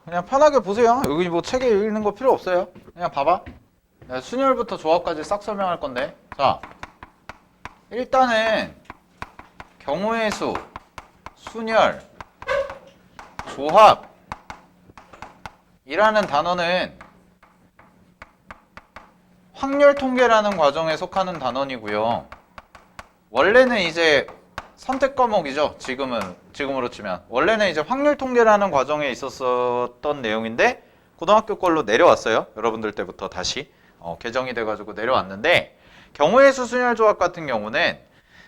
그냥 편하게 보세요. 여기 뭐 책에 읽는 거 필요 없어요. 그냥 봐봐. 내가 순열부터 조합까지 싹 설명할 건데. 자, 일단은 경우의 수, 순열, 조합이라는 단어는 확률 통계라는 과정에 속하는 단원이고요. 원래는 이제 선택 과목이죠. 지금으로 치면 원래는 이제 확률 통계라는 과정에 있었던 내용인데 고등학교 걸로 내려왔어요. 여러분들 때부터 다시 개정이 돼가지고 내려왔는데 경우의 수 순열 조합 같은 경우는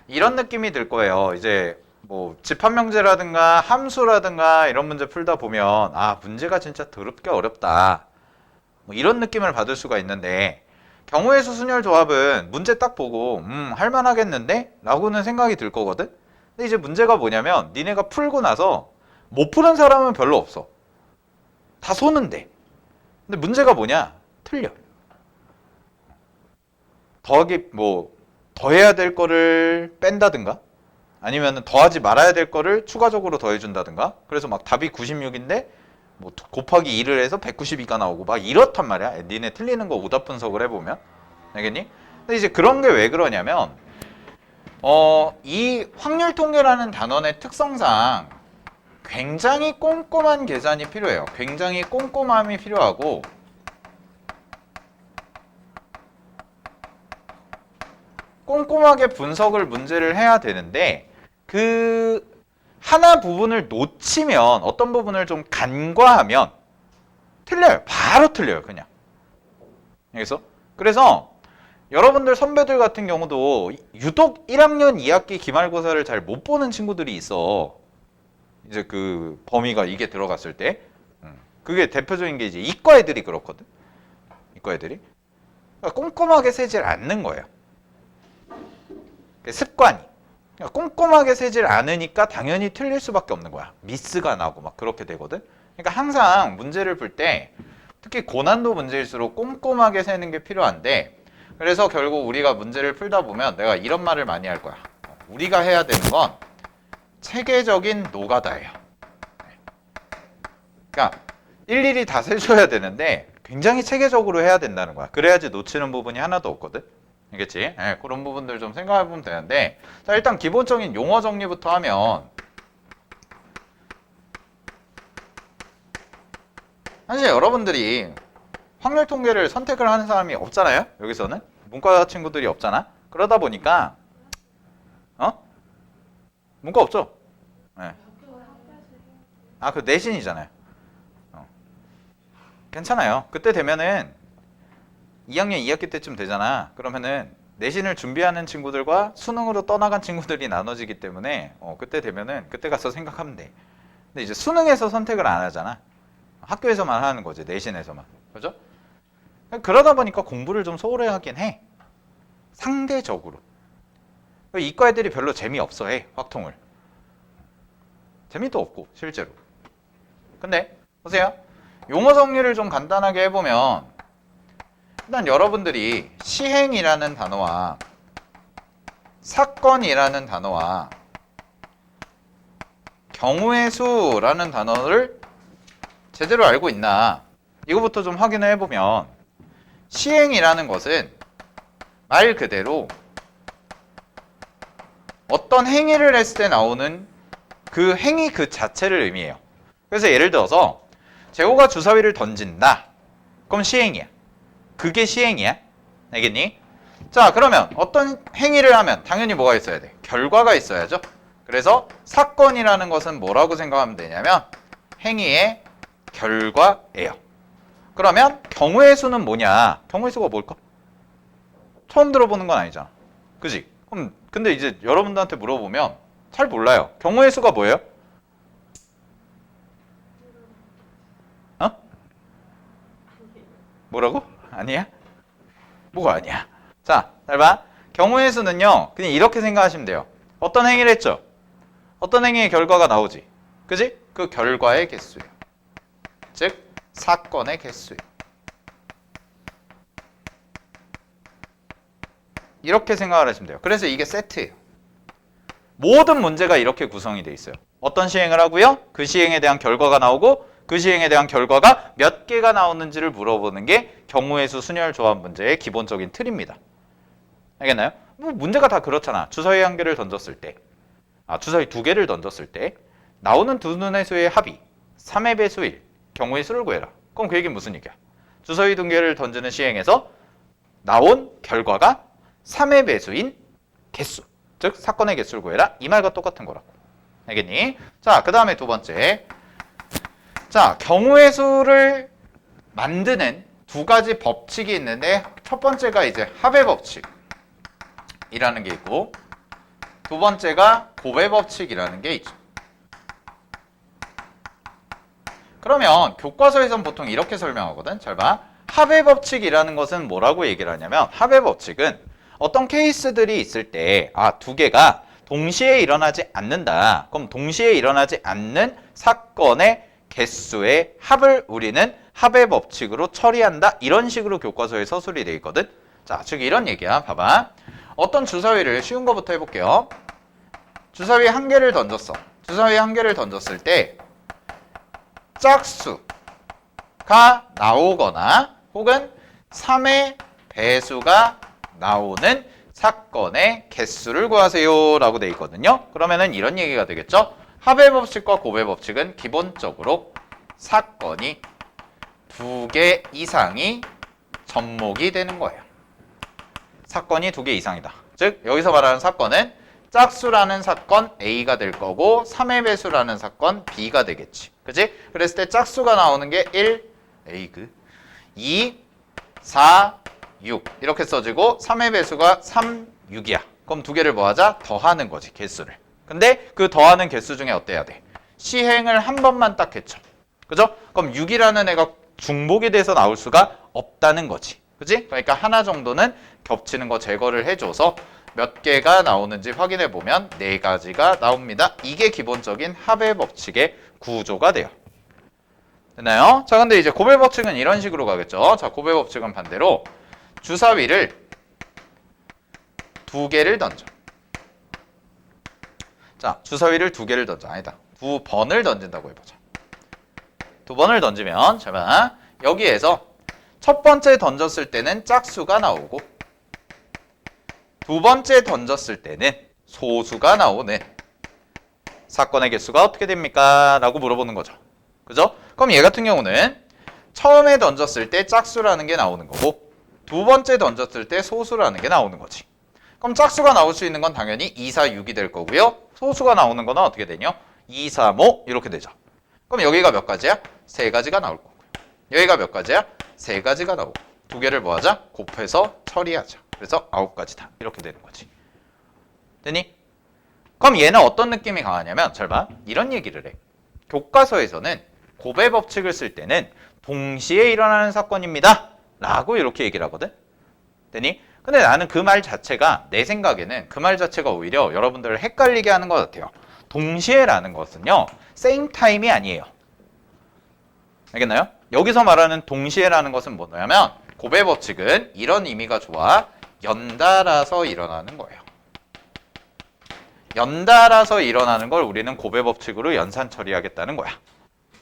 이런 느낌이 들 거예요. 이제 뭐 집합명제라든가 함수라든가 이런 문제 풀다 보면 아 문제가 진짜 더럽게 어렵다. 뭐 이런 느낌을 받을 수가 있는데 경우의 수 순열 조합은 문제 딱 보고 할만하겠는데? 라고는 생각이 들 거거든? 근데 이제 문제가 뭐냐면 니네가 풀고 나서 못 푸는 사람은 별로 없어. 다 소는데. 근데 문제가 뭐냐? 틀려. 더해야 될 거를 뺀다든가 아니면 더하지 말아야 될 거를 추가적으로 더해준다든가 그래서 막 답이 96인데 뭐 곱하기 2를 해서 192가 나오고 막 이렇단 말이야. 니네 틀리는 거 오답 분석을 해보면. 알겠니? 근데 이제 그런 게 왜 그러냐면 이 확률 통계라는 단원의 특성상 굉장히 꼼꼼한 계산이 필요해요. 굉장히 꼼꼼함이 필요하고 꼼꼼하게 분석을 문제를 해야 되는데 그 하나 부분을 놓치면 어떤 부분을 좀 간과하면 틀려요. 바로 틀려요. 그냥. 알겠어? 그래서 여러분들 선배들 같은 경우도 유독 1학년 2학기 기말고사를 잘 못 보는 친구들이 있어. 이제 그 범위가 이게 들어갔을 때. 그게 대표적인 게 이제 이과 애들이 그렇거든. 이과 애들이. 그러니까 꼼꼼하게 세질 않는 거예요. 습관이. 그러니까 꼼꼼하게 세질 않으니까 당연히 틀릴 수밖에 없는 거야. 미스가 나고 막 그렇게 되거든. 그러니까 항상 문제를 풀 때 특히 고난도 문제일수록 꼼꼼하게 세는 게 필요한데 그래서 결국 우리가 문제를 풀다 보면 내가 이런 말을 많이 할 거야. 우리가 해야 되는 건 체계적인 노가다예요. 그러니까 일일이 다 세줘야 되는데 굉장히 체계적으로 해야 된다는 거야. 그래야지 놓치는 부분이 하나도 없거든. 알겠지? 네, 그런 부분들 좀 생각해보면 되는데 자 일단 기본적인 용어 정리부터 하면 사실 여러분들이 확률 통계를 선택을 하는 사람이 없잖아요. 여기서는 문과 친구들이 없잖아. 그러다 보니까 문과 없죠? 네. 아, 그 내신이잖아요. 괜찮아요. 그때 되면은 2학년 2학기 때쯤 되잖아. 그러면은 내신을 준비하는 친구들과 수능으로 떠나간 친구들이 나눠지기 때문에 그때 되면은 그때 가서 생각하면 돼. 근데 이제 수능에서 선택을 안 하잖아. 학교에서만 하는 거지. 내신에서만. 그죠? 그러다 보니까 공부를 좀 소홀히 하긴 해. 상대적으로. 이과 애들이 별로 재미없어 해. 확통을. 재미도 없고 실제로. 근데 보세요. 용어 정리를 좀 간단하게 해보면 일단 여러분들이 시행이라는 단어와 사건이라는 단어와 경우의 수라는 단어를 제대로 알고 있나 이거부터 좀 확인을 해보면 시행이라는 것은 말 그대로 어떤 행위를 했을 때 나오는 그 행위 그 자체를 의미해요. 그래서 예를 들어서 재호가 주사위를 던진다. 그럼 시행이야. 그게 시행이야. 알겠니? 자, 그러면 어떤 행위를 하면 당연히 뭐가 있어야 돼? 결과가 있어야죠. 그래서 사건이라는 것은 뭐라고 생각하면 되냐면 행위의 결과예요. 그러면 경우의 수는 뭐냐? 경우의 수가 뭘까? 처음 들어보는 건 아니잖아. 그지? 그럼 근데 이제 여러분들한테 물어보면 잘 몰라요. 경우의 수가 뭐예요? 뭐라고? 아니야? 뭐가 아니야? 자, 잘 봐. 경우의 수는요. 그냥 이렇게 생각하시면 돼요. 어떤 행위를 했죠? 어떤 행위의 결과가 나오지? 그지? 그 결과의 개수예요. 즉 사건의 개수예요. 이렇게 생각을 하시면 돼요. 그래서 이게 세트예요. 모든 문제가 이렇게 구성이 돼 있어요. 어떤 시행을 하고요. 그 시행에 대한 결과가 나오고 그 시행에 대한 결과가 몇 개가 나오는지를 물어보는 게 경우의 수 순열 조합 문제의 기본적인 틀입니다. 알겠나요? 뭐 문제가 다 그렇잖아. 주사위 한 개를 던졌을 때, 주사위 두 개를 던졌을 때 나오는 두 눈의 수의 합이 3의 배수일 경우의 수를 구해라. 그럼 그 얘기는 무슨 얘기야? 주사위 두 개를 던지는 시행에서 나온 결과가 3의 배수인 개수, 즉 사건의 개수를 구해라. 이 말과 똑같은 거라고. 알겠니? 자, 그 다음에 두 번째. 자, 경우의 수를 만드는 두 가지 법칙이 있는데 첫 번째가 이제 합의 법칙이라는 게 있고 두 번째가 곱의 법칙이라는 게 있죠. 그러면 교과서에서는 보통 이렇게 설명하거든. 잘 봐. 합의 법칙이라는 것은 뭐라고 얘기를 하냐면 합의 법칙은 어떤 케이스들이 있을 때 두 개가 동시에 일어나지 않는다. 그럼 동시에 일어나지 않는 사건의 개수의 합을 우리는 합의 법칙으로 처리한다. 이런 식으로 교과서에 서술이 돼 있거든. 자, 즉 이런 얘기야. 봐봐. 어떤 주사위를 쉬운 거부터 해볼게요. 주사위 한 개를 던졌어. 주사위 한 개를 던졌을 때 짝수가 나오거나 혹은 3의 배수가 나오는 사건의 개수를 구하세요 라고 돼 있거든요. 그러면은 이런 얘기가 되겠죠. 합의 법칙과 곱의 법칙은 기본적으로 사건이 두 개 이상이 접목이 되는 거예요. 사건이 두 개 이상이다. 즉 여기서 말하는 사건은 짝수라는 사건 A가 될 거고 3의 배수라는 사건 B가 되겠지. 그치? 그랬을 때 짝수가 나오는 게 1, A그 2, 4, 6 이렇게 써지고 3의 배수가 3, 6이야. 그럼 두 개를 뭐 하자? 더하는 거지, 개수를. 근데 그 더하는 개수 중에 어때야 돼? 시행을 한 번만 딱 해쳐. 그죠? 그럼 6이라는 애가 중복이 돼서 나올 수가 없다는 거지. 그지? 그러니까 하나 정도는 겹치는 거 제거를 해줘서 몇 개가 나오는지 확인해 보면 4가지가 나옵니다. 이게 기본적인 합의 법칙의 구조가 돼요. 됐나요? 자, 근데 이제 곱의 법칙은 이런 식으로 가겠죠. 자, 곱의 법칙은 반대로 주사위를 두 개를 던져. 자, 주사위를 두 개를 던져. 아니다. 두 번을 던진다고 해보자. 두 번을 던지면, 잠깐 여기에서 첫 번째 던졌을 때는 짝수가 나오고 두 번째 던졌을 때는 소수가 나오는 사건의 개수가 어떻게 됩니까? 라고 물어보는 거죠. 그죠? 그럼 얘 같은 경우는 처음에 던졌을 때 짝수라는 게 나오는 거고 두 번째 던졌을 때 소수라는 게 나오는 거지. 그럼 짝수가 나올 수 있는 건 당연히 2, 4, 6이 될 거고요. 소수가 나오는 거는 어떻게 되냐? 2, 3, 5 이렇게 되죠. 그럼 여기가 몇 가지야? 3가지가 나올 거고요. 여기가 몇 가지야? 3가지가 나오고 두 개를 뭐 하자? 곱해서 처리하자. 그래서 9가지다. 이렇게 되는 거지. 되니? 그럼 얘는 어떤 느낌이 강하냐면 잘 봐. 이런 얘기를 해. 교과서에서는 곱의 법칙을 쓸 때는 동시에 일어나는 사건입니다. 라고 이렇게 얘기를 하거든. 되니? 근데 나는 그 말 자체가 내 생각에는 그 말 자체가 오히려 여러분들을 헷갈리게 하는 것 같아요. 동시에라는 것은요. same time이 아니에요. 알겠나요? 여기서 말하는 동시에라는 것은 뭐냐면 곱의 법칙은 이런 의미가 좋아. 연달아서 일어나는 거예요. 연달아서 일어나는 걸 우리는 곱의 법칙으로 연산 처리하겠다는 거야.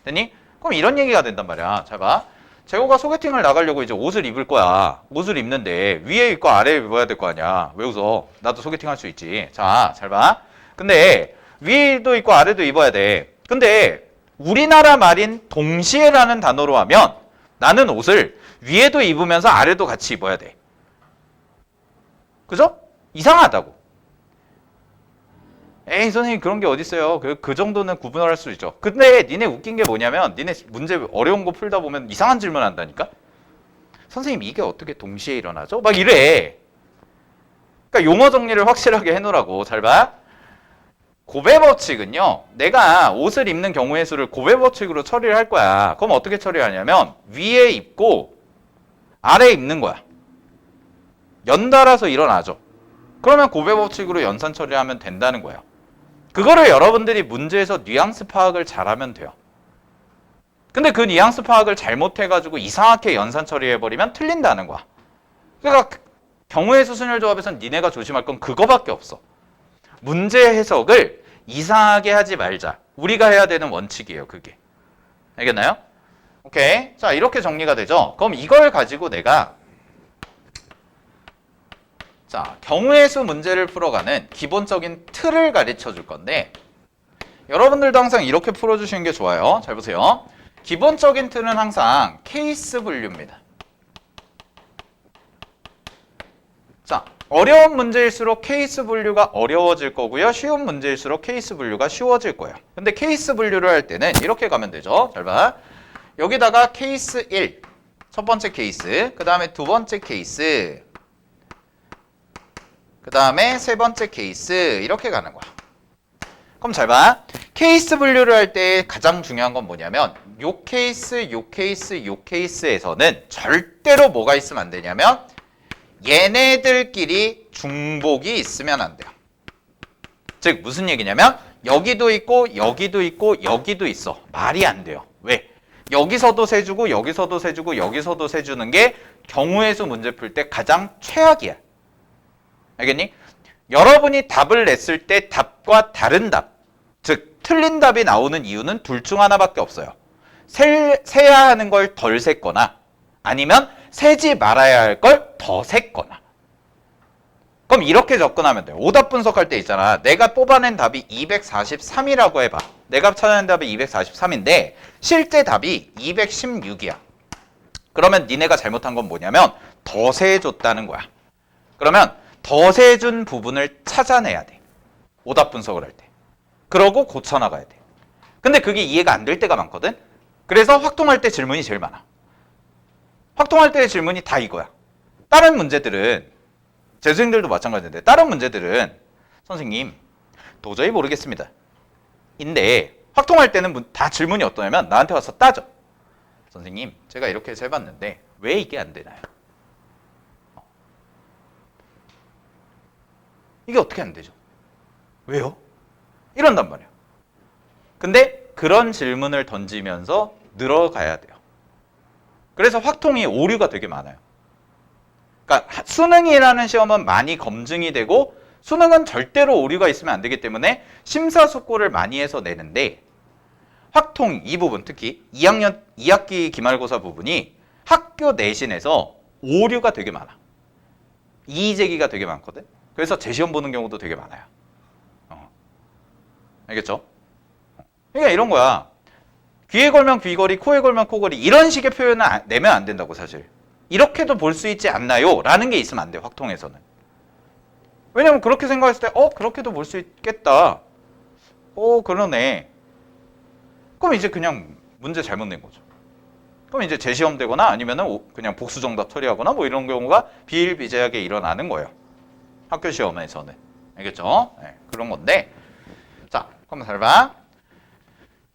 됐니? 그럼 이런 얘기가 된단 말이야. 잘 봐. 재호가 소개팅을 나가려고 이제 옷을 입을 거야. 옷을 입는데 위에 입고 아래에 입어야 될 거 아니야. 왜 웃어? 나도 소개팅 할 수 있지. 자, 잘 봐. 근데 위에도 입고 아래도 입어야 돼. 근데 우리나라 말인 동시에라는 단어로 하면 나는 옷을 위에도 입으면서 아래도 같이 입어야 돼. 그죠? 이상하다고. 에이 선생님 그런 게 어딨어요. 그 정도는 구분을 할 수 있죠. 근데 니네 웃긴 게 뭐냐면 니네 문제 어려운 거 풀다 보면 이상한 질문 한다니까. 선생님 이게 어떻게 동시에 일어나죠? 막 이래. 그러니까 용어 정리를 확실하게 해놓으라고. 잘 봐. 곱의 법칙은요. 내가 옷을 입는 경우의 수를 곱의 법칙으로 처리를 할 거야. 그럼 어떻게 처리하냐면 위에 입고 아래에 입는 거야. 연달아서 일어나죠. 그러면 곱의 법칙으로 연산 처리하면 된다는 거예요. 그거를 여러분들이 문제에서 뉘앙스 파악을 잘하면 돼요. 근데 그 뉘앙스 파악을 잘못해가지고 이상하게 연산 처리해버리면 틀린다는 거야. 그러니까 경우의 수 순열 조합에선 니네가 조심할 건 그거밖에 없어. 문제 해석을 이상하게 하지 말자. 우리가 해야 되는 원칙이에요, 그게. 알겠나요? 오케이. 자, 이렇게 정리가 되죠? 그럼 이걸 가지고 내가 자, 경우의 수 문제를 풀어가는 기본적인 틀을 가르쳐 줄 건데 여러분들도 항상 이렇게 풀어주시는 게 좋아요. 잘 보세요. 기본적인 틀은 항상 케이스 분류입니다. 자, 어려운 문제일수록 케이스 분류가 어려워질 거고요. 쉬운 문제일수록 케이스 분류가 쉬워질 거예요. 근데 케이스 분류를 할 때는 이렇게 가면 되죠. 잘 봐. 여기다가 케이스 1, 첫 번째 케이스, 그 다음에 두 번째 케이스, 그 다음에 세 번째 케이스 이렇게 가는 거야. 그럼 잘 봐. 케이스 분류를 할 때 가장 중요한 건 뭐냐면 요 케이스, 요 케이스, 요 케이스에서는 절대로 뭐가 있으면 안 되냐면 얘네들끼리 중복이 있으면 안 돼요. 즉 무슨 얘기냐면 여기도 있고 여기도 있고 여기도 있어. 말이 안 돼요. 왜? 여기서도 세주고 여기서도 세주고 여기서도 세주는 게 경우의 수 문제 풀 때 가장 최악이야. 알겠니? 여러분이 답을 냈을 때 답과 다른 답, 즉 틀린 답이 나오는 이유는 둘 중 하나밖에 없어요. 세야 하는 걸 덜 셌거나 아니면 세지 말아야 할 걸 더 셌거나. 그럼 이렇게 접근하면 돼요. 오답 분석할 때 있잖아. 내가 뽑아낸 답이 243이라고 해봐. 내가 찾아낸 답이 243인데 실제 답이 216이야. 그러면 니네가 잘못한 건 뭐냐면 더 세해줬다는 거야. 그러면 더 세준 부분을 찾아내야 돼. 오답 분석을 할 때. 그러고 고쳐나가야 돼. 근데 그게 이해가 안 될 때가 많거든. 그래서 확통할 때 질문이 제일 많아. 확통할 때의 질문이 다 이거야. 다른 문제들은 재수생들도 마찬가지인데 다른 문제들은 선생님 도저히 모르겠습니다. 인데 확통할 때는 다 질문이 어떠냐면 나한테 와서 따져. 선생님 제가 이렇게 해서 해봤는데 왜 이게 안 되나요? 이게 어떻게 안 되죠? 왜요? 이런단 말이야. 근데 그런 질문을 던지면서 늘어가야 돼요. 그래서 확통이 오류가 되게 많아요. 그러니까 수능이라는 시험은 많이 검증이 되고 수능은 절대로 오류가 있으면 안 되기 때문에 심사숙고를 많이 해서 내는데 확통 이 부분 특히 2학년 2학기 기말고사 부분이 학교 내신에서 오류가 되게 많아. 이의제기가 되게 많거든. 그래서 재시험 보는 경우도 되게 많아요. 알겠죠? 그러니까 이런 거야. 귀에 걸면 귀걸이, 코에 걸면 코걸이 이런 식의 표현을 내면 안 된다고 사실. 이렇게도 볼 수 있지 않나요? 라는 게 있으면 안 돼요. 확통에서는. 왜냐면 그렇게 생각했을 때 그렇게도 볼 수 있겠다. 그러네. 그럼 이제 그냥 문제 잘못 낸 거죠. 그럼 이제 재시험 되거나 아니면은 그냥 복수 정답 처리하거나 뭐 이런 경우가 비일비재하게 일어나는 거예요. 학교 시험에서는. 알겠죠? 네, 그런 건데. 자, 그럼 잘 봐.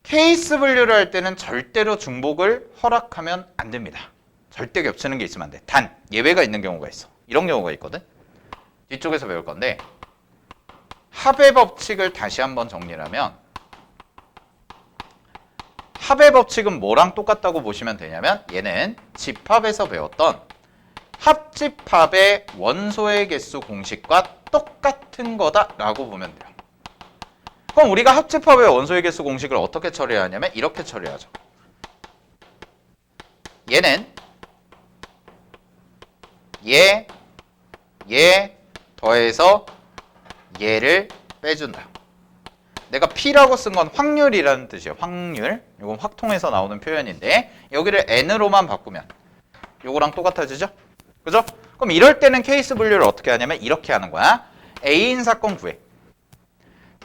케이스 분류를 할 때는 절대로 중복을 허락하면 안 됩니다. 절대 겹치는 게 있으면 안 돼. 단 예외가 있는 경우가 있어. 이런 경우가 있거든. 뒤쪽에서 배울 건데 합의 법칙을 다시 한번 정리를 하면 합의 법칙은 뭐랑 똑같다고 보시면 되냐면 얘는 집합에서 배웠던 합집합의 원소의 개수 공식과 똑같은 거다라고 보면 돼요. 그럼 우리가 합집합의 원소의 개수 공식을 어떻게 처리하냐면 이렇게 처리하죠. 얘는 얘 더해서 얘를 빼준다. 내가 P라고 쓴 건 확률이라는 뜻이에요. 확률. 이건 확통에서 나오는 표현인데 여기를 N으로만 바꾸면 요거랑 똑같아지죠? 그죠? 그럼 이럴 때는 케이스 분류를 어떻게 하냐면 이렇게 하는 거야. A인 사건 구해.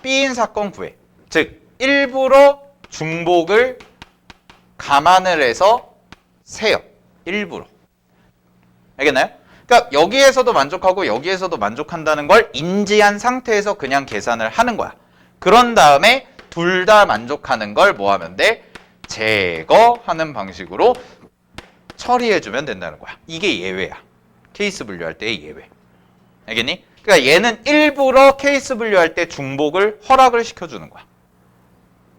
B인 사건 구해. 즉 일부러 중복을 감안을 해서 세요. 일부러. 알겠나요? 그러니까 여기에서도 만족하고 여기에서도 만족한다는 걸 인지한 상태에서 그냥 계산을 하는 거야. 그런 다음에 둘 다 만족하는 걸 뭐 하면 돼? 제거하는 방식으로 처리해주면 된다는 거야. 이게 예외야. 케이스 분류할 때의 예외. 알겠니? 그러니까 얘는 일부러 케이스 분류할 때 중복을 허락을 시켜주는 거야.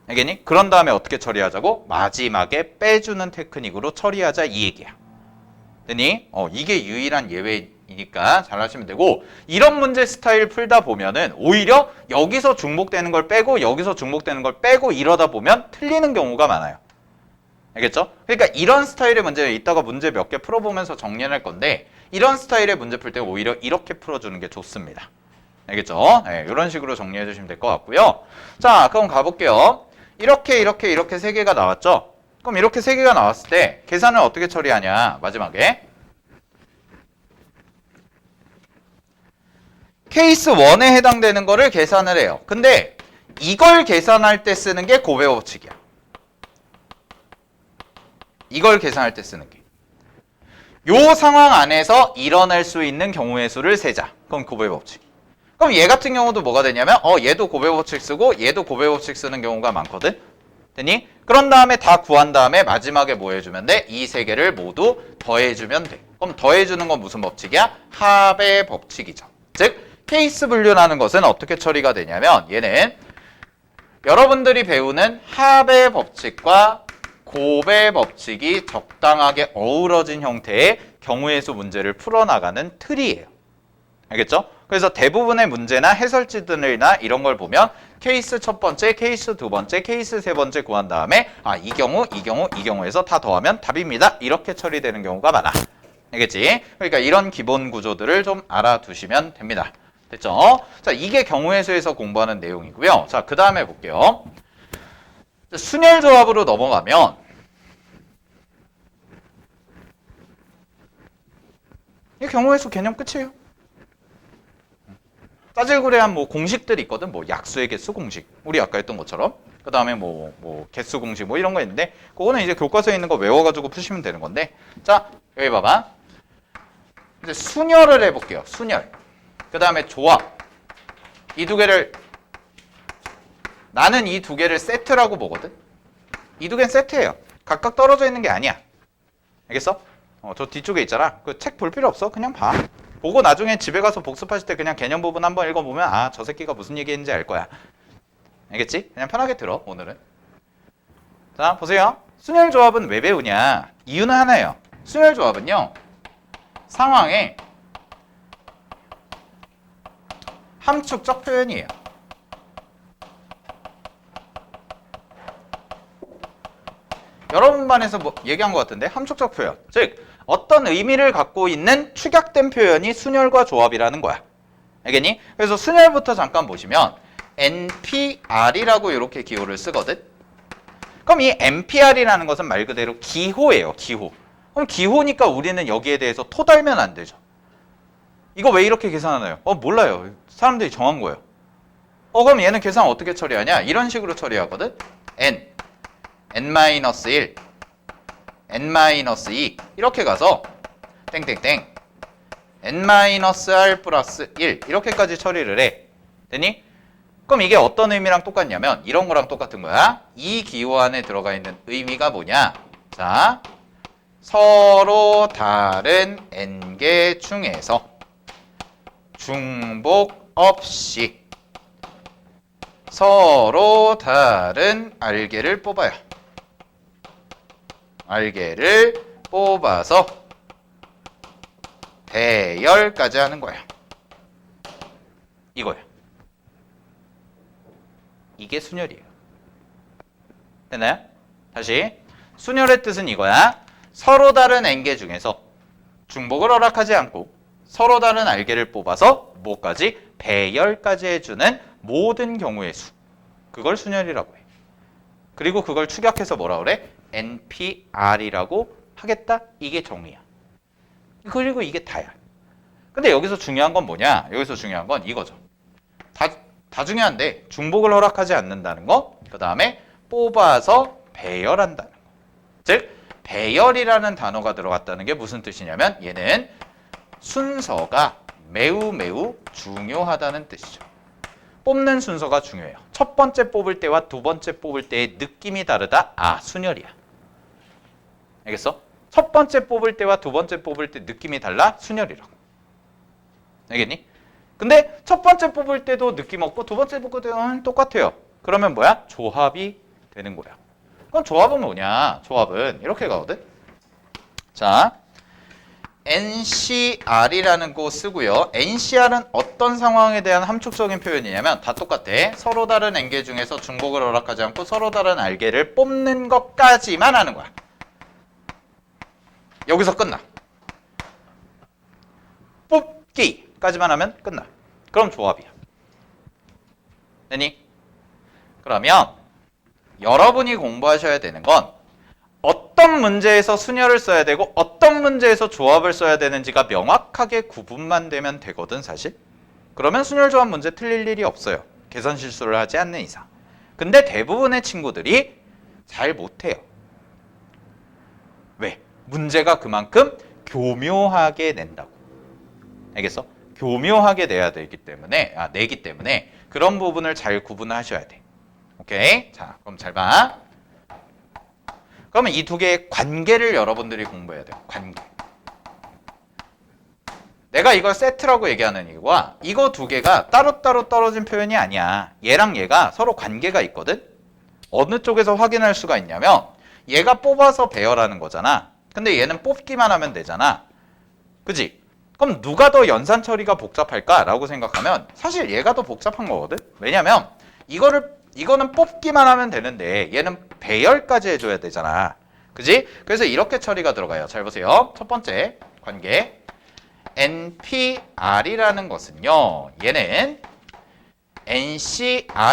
알겠니? 그런 다음에 어떻게 처리하자고? 마지막에 빼주는 테크닉으로 처리하자 이 얘기야. 됐니? 이게 유일한 예외이니까 잘 하시면 되고 이런 문제 스타일 풀다 보면은 오히려 여기서 중복되는 걸 빼고 여기서 중복되는 걸 빼고 이러다 보면 틀리는 경우가 많아요. 알겠죠? 그러니까 이런 스타일의 문제 이따가 문제 몇 개 풀어보면서 정리할 건데 이런 스타일의 문제 풀 때 오히려 이렇게 풀어주는 게 좋습니다. 알겠죠? 네, 이런 식으로 정리해 주시면 될 것 같고요. 자, 그럼 가볼게요. 이렇게 세 개가 나왔죠? 그럼 이렇게 세 개가 나왔을 때 계산을 어떻게 처리하냐? 마지막에 케이스 1에 해당되는 거를 계산을 해요. 근데 이걸 계산할 때 쓰는 게 곱의 법칙이야. 이걸 계산할 때 쓰는 게. 요 상황 안에서 일어날 수 있는 경우의 수를 세자. 그럼 곱의 법칙. 그럼 얘 같은 경우도 뭐가 되냐면 얘도 곱의 법칙 쓰고 얘도 곱의 법칙 쓰는 경우가 많거든. 되니? 그런 다음에 다 구한 다음에 마지막에 뭐 해주면 돼? 이 세 개를 모두 더해주면 돼. 그럼 더해주는 건 무슨 법칙이야? 합의 법칙이죠. 즉 케이스 분류라는 것은 어떻게 처리가 되냐면 얘는 여러분들이 배우는 합의 법칙과 곱의 법칙이 적당하게 어우러진 형태의 경우의 수 문제를 풀어나가는 틀이에요. 알겠죠? 그래서 대부분의 문제나 해설지들이나 이런 걸 보면 케이스 첫 번째, 케이스 두 번째, 케이스 세 번째 구한 다음에 이 경우에서 다 더하면 답입니다. 이렇게 처리되는 경우가 많아. 알겠지? 그러니까 이런 기본 구조들을 좀 알아두시면 됩니다. 됐죠? 자, 이게 경우의 수에서 공부하는 내용이고요. 자, 그 다음에 볼게요. 순열 조합으로 넘어가면 이 경우의 수 개념 끝이에요. 따질구레한 뭐 공식들이 있거든. 뭐 약수의 개수 공식. 우리 아까 했던 것처럼. 그 다음에 뭐 개수 공식 뭐 이런 거 있는데 그거는 이제 교과서에 있는 거 외워가지고 푸시면 되는 건데. 자, 여기 봐봐. 이제 순열을 해볼게요. 순열. 그 다음에 조합. 이 두 개를 나는 이 두 개를 세트라고 보거든. 이 두 개는 세트예요. 각각 떨어져 있는 게 아니야. 알겠어? 저 뒤쪽에 있잖아. 그 책 볼 필요 없어. 그냥 봐. 보고 나중에 집에 가서 복습하실 때 그냥 개념 부분 한번 읽어보면 저 새끼가 무슨 얘기했는지 알 거야. 알겠지? 그냥 편하게 들어 오늘은. 자, 보세요. 순열 조합은 왜 배우냐? 이유는 하나예요. 순열 조합은요. 상황에 함축적 표현이에요. 여러분 반에서 뭐 얘기한 것 같은데 함축적 표현. 즉 어떤 의미를 갖고 있는 축약된 표현이 순열과 조합이라는 거야. 알겠니? 그래서 순열부터 잠깐 보시면 NPR이라고 이렇게 기호를 쓰거든. 그럼 이 NPR이라는 것은 말 그대로 기호예요. 기호. 그럼 기호니까 우리는 여기에 대해서 토달면 안 되죠. 이거 왜 이렇게 계산하나요? 몰라요. 사람들이 정한 거예요. 그럼 얘는 계산 어떻게 처리하냐? 이런 식으로 처리하거든. N-1, N-2 이렇게 가서 땡땡땡 N-R 플러스 1 이렇게까지 처리를 해. 되니? 그럼 이게 어떤 의미랑 똑같냐면 이런 거랑 똑같은 거야. 이 기호 안에 들어가 있는 의미가 뭐냐? 자, 서로 다른 N개 중에서 중복 없이 서로 다른 알개를 뽑아요. 알개를 뽑아서 대열까지 하는 거야. 이거야. 이게 순열이에요. 됐나요? 다시. 순열의 뜻은 이거야. 서로 다른 N개 중에서 중복을 허락하지 않고 서로 다른 알개를 뽑아서 뭐까지? 배열까지 해주는 모든 경우의 수. 그걸 순열이라고 해. 그리고 그걸 축약해서 뭐라 그래? NPR이라고 하겠다. 이게 정의야. 그리고 이게 다야. 근데 여기서 중요한 건 뭐냐? 여기서 중요한 건 이거죠. 다 중요한데 중복을 허락하지 않는다는 거. 그 다음에 뽑아서 배열한다는 거. 즉 배열이라는 단어가 들어갔다는 게 무슨 뜻이냐면 얘는 순서가 매우 매우 중요하다는 뜻이죠. 뽑는 순서가 중요해요. 첫 번째 뽑을 때와 두 번째 뽑을 때의 느낌이 다르다. 순열이야. 알겠어? 첫 번째 뽑을 때와 두 번째 뽑을 때 느낌이 달라. 순열이라고. 알겠니? 근데 첫 번째 뽑을 때도 느낌 없고 두 번째 뽑을 때는 똑같아요. 그러면 뭐야? 조합이 되는 거야. 그럼 조합은 뭐냐? 조합은 이렇게 가거든. 자, NCR이라는 거 쓰고요. NCR은 어떤 상황에 대한 함축적인 표현이냐면 다 똑같아. 서로 다른 N개 중에서 중복을 허락하지 않고 서로 다른 R개를 뽑는 것까지만 하는 거야. 여기서 끝나. 뽑기까지만 하면 끝나. 그럼 조합이야. 되니? 그러면 여러분이 공부하셔야 되는 건 어떤 문제에서 순열을 써야 되고 어떤 문제에서 조합을 써야 되는지가 명확하게 구분만 되면 되거든 사실. 그러면 순열 조합 문제 틀릴 일이 없어요. 계산 실수를 하지 않는 이상. 근데 대부분의 친구들이 잘 못해요. 왜? 문제가 그만큼 교묘하게 낸다고. 알겠어? 교묘하게 내야 되기 때문에 내기 때문에 그런 부분을 잘 구분하셔야 돼. 오케이? 자, 그럼 잘 봐. 그러면 이 두 개의 관계를 여러분들이 공부해야 돼요. 관계. 내가 이걸 세트라고 얘기하는 이유가 이거 두 개가 따로따로 떨어진 표현이 아니야. 얘랑 얘가 서로 관계가 있거든. 어느 쪽에서 확인할 수가 있냐면 얘가 뽑아서 배열하는 거잖아. 근데 얘는 뽑기만 하면 되잖아. 그지? 그럼 누가 더 연산 처리가 복잡할까라고 생각하면 사실 얘가 더 복잡한 거거든. 왜냐면 이거는 뽑기만 하면 되는데 얘는 배열까지 해줘야 되잖아. 그지? 그래서 이렇게 처리가 들어가요. 잘 보세요. 첫 번째 관계 NPR이라는 것은요. 얘는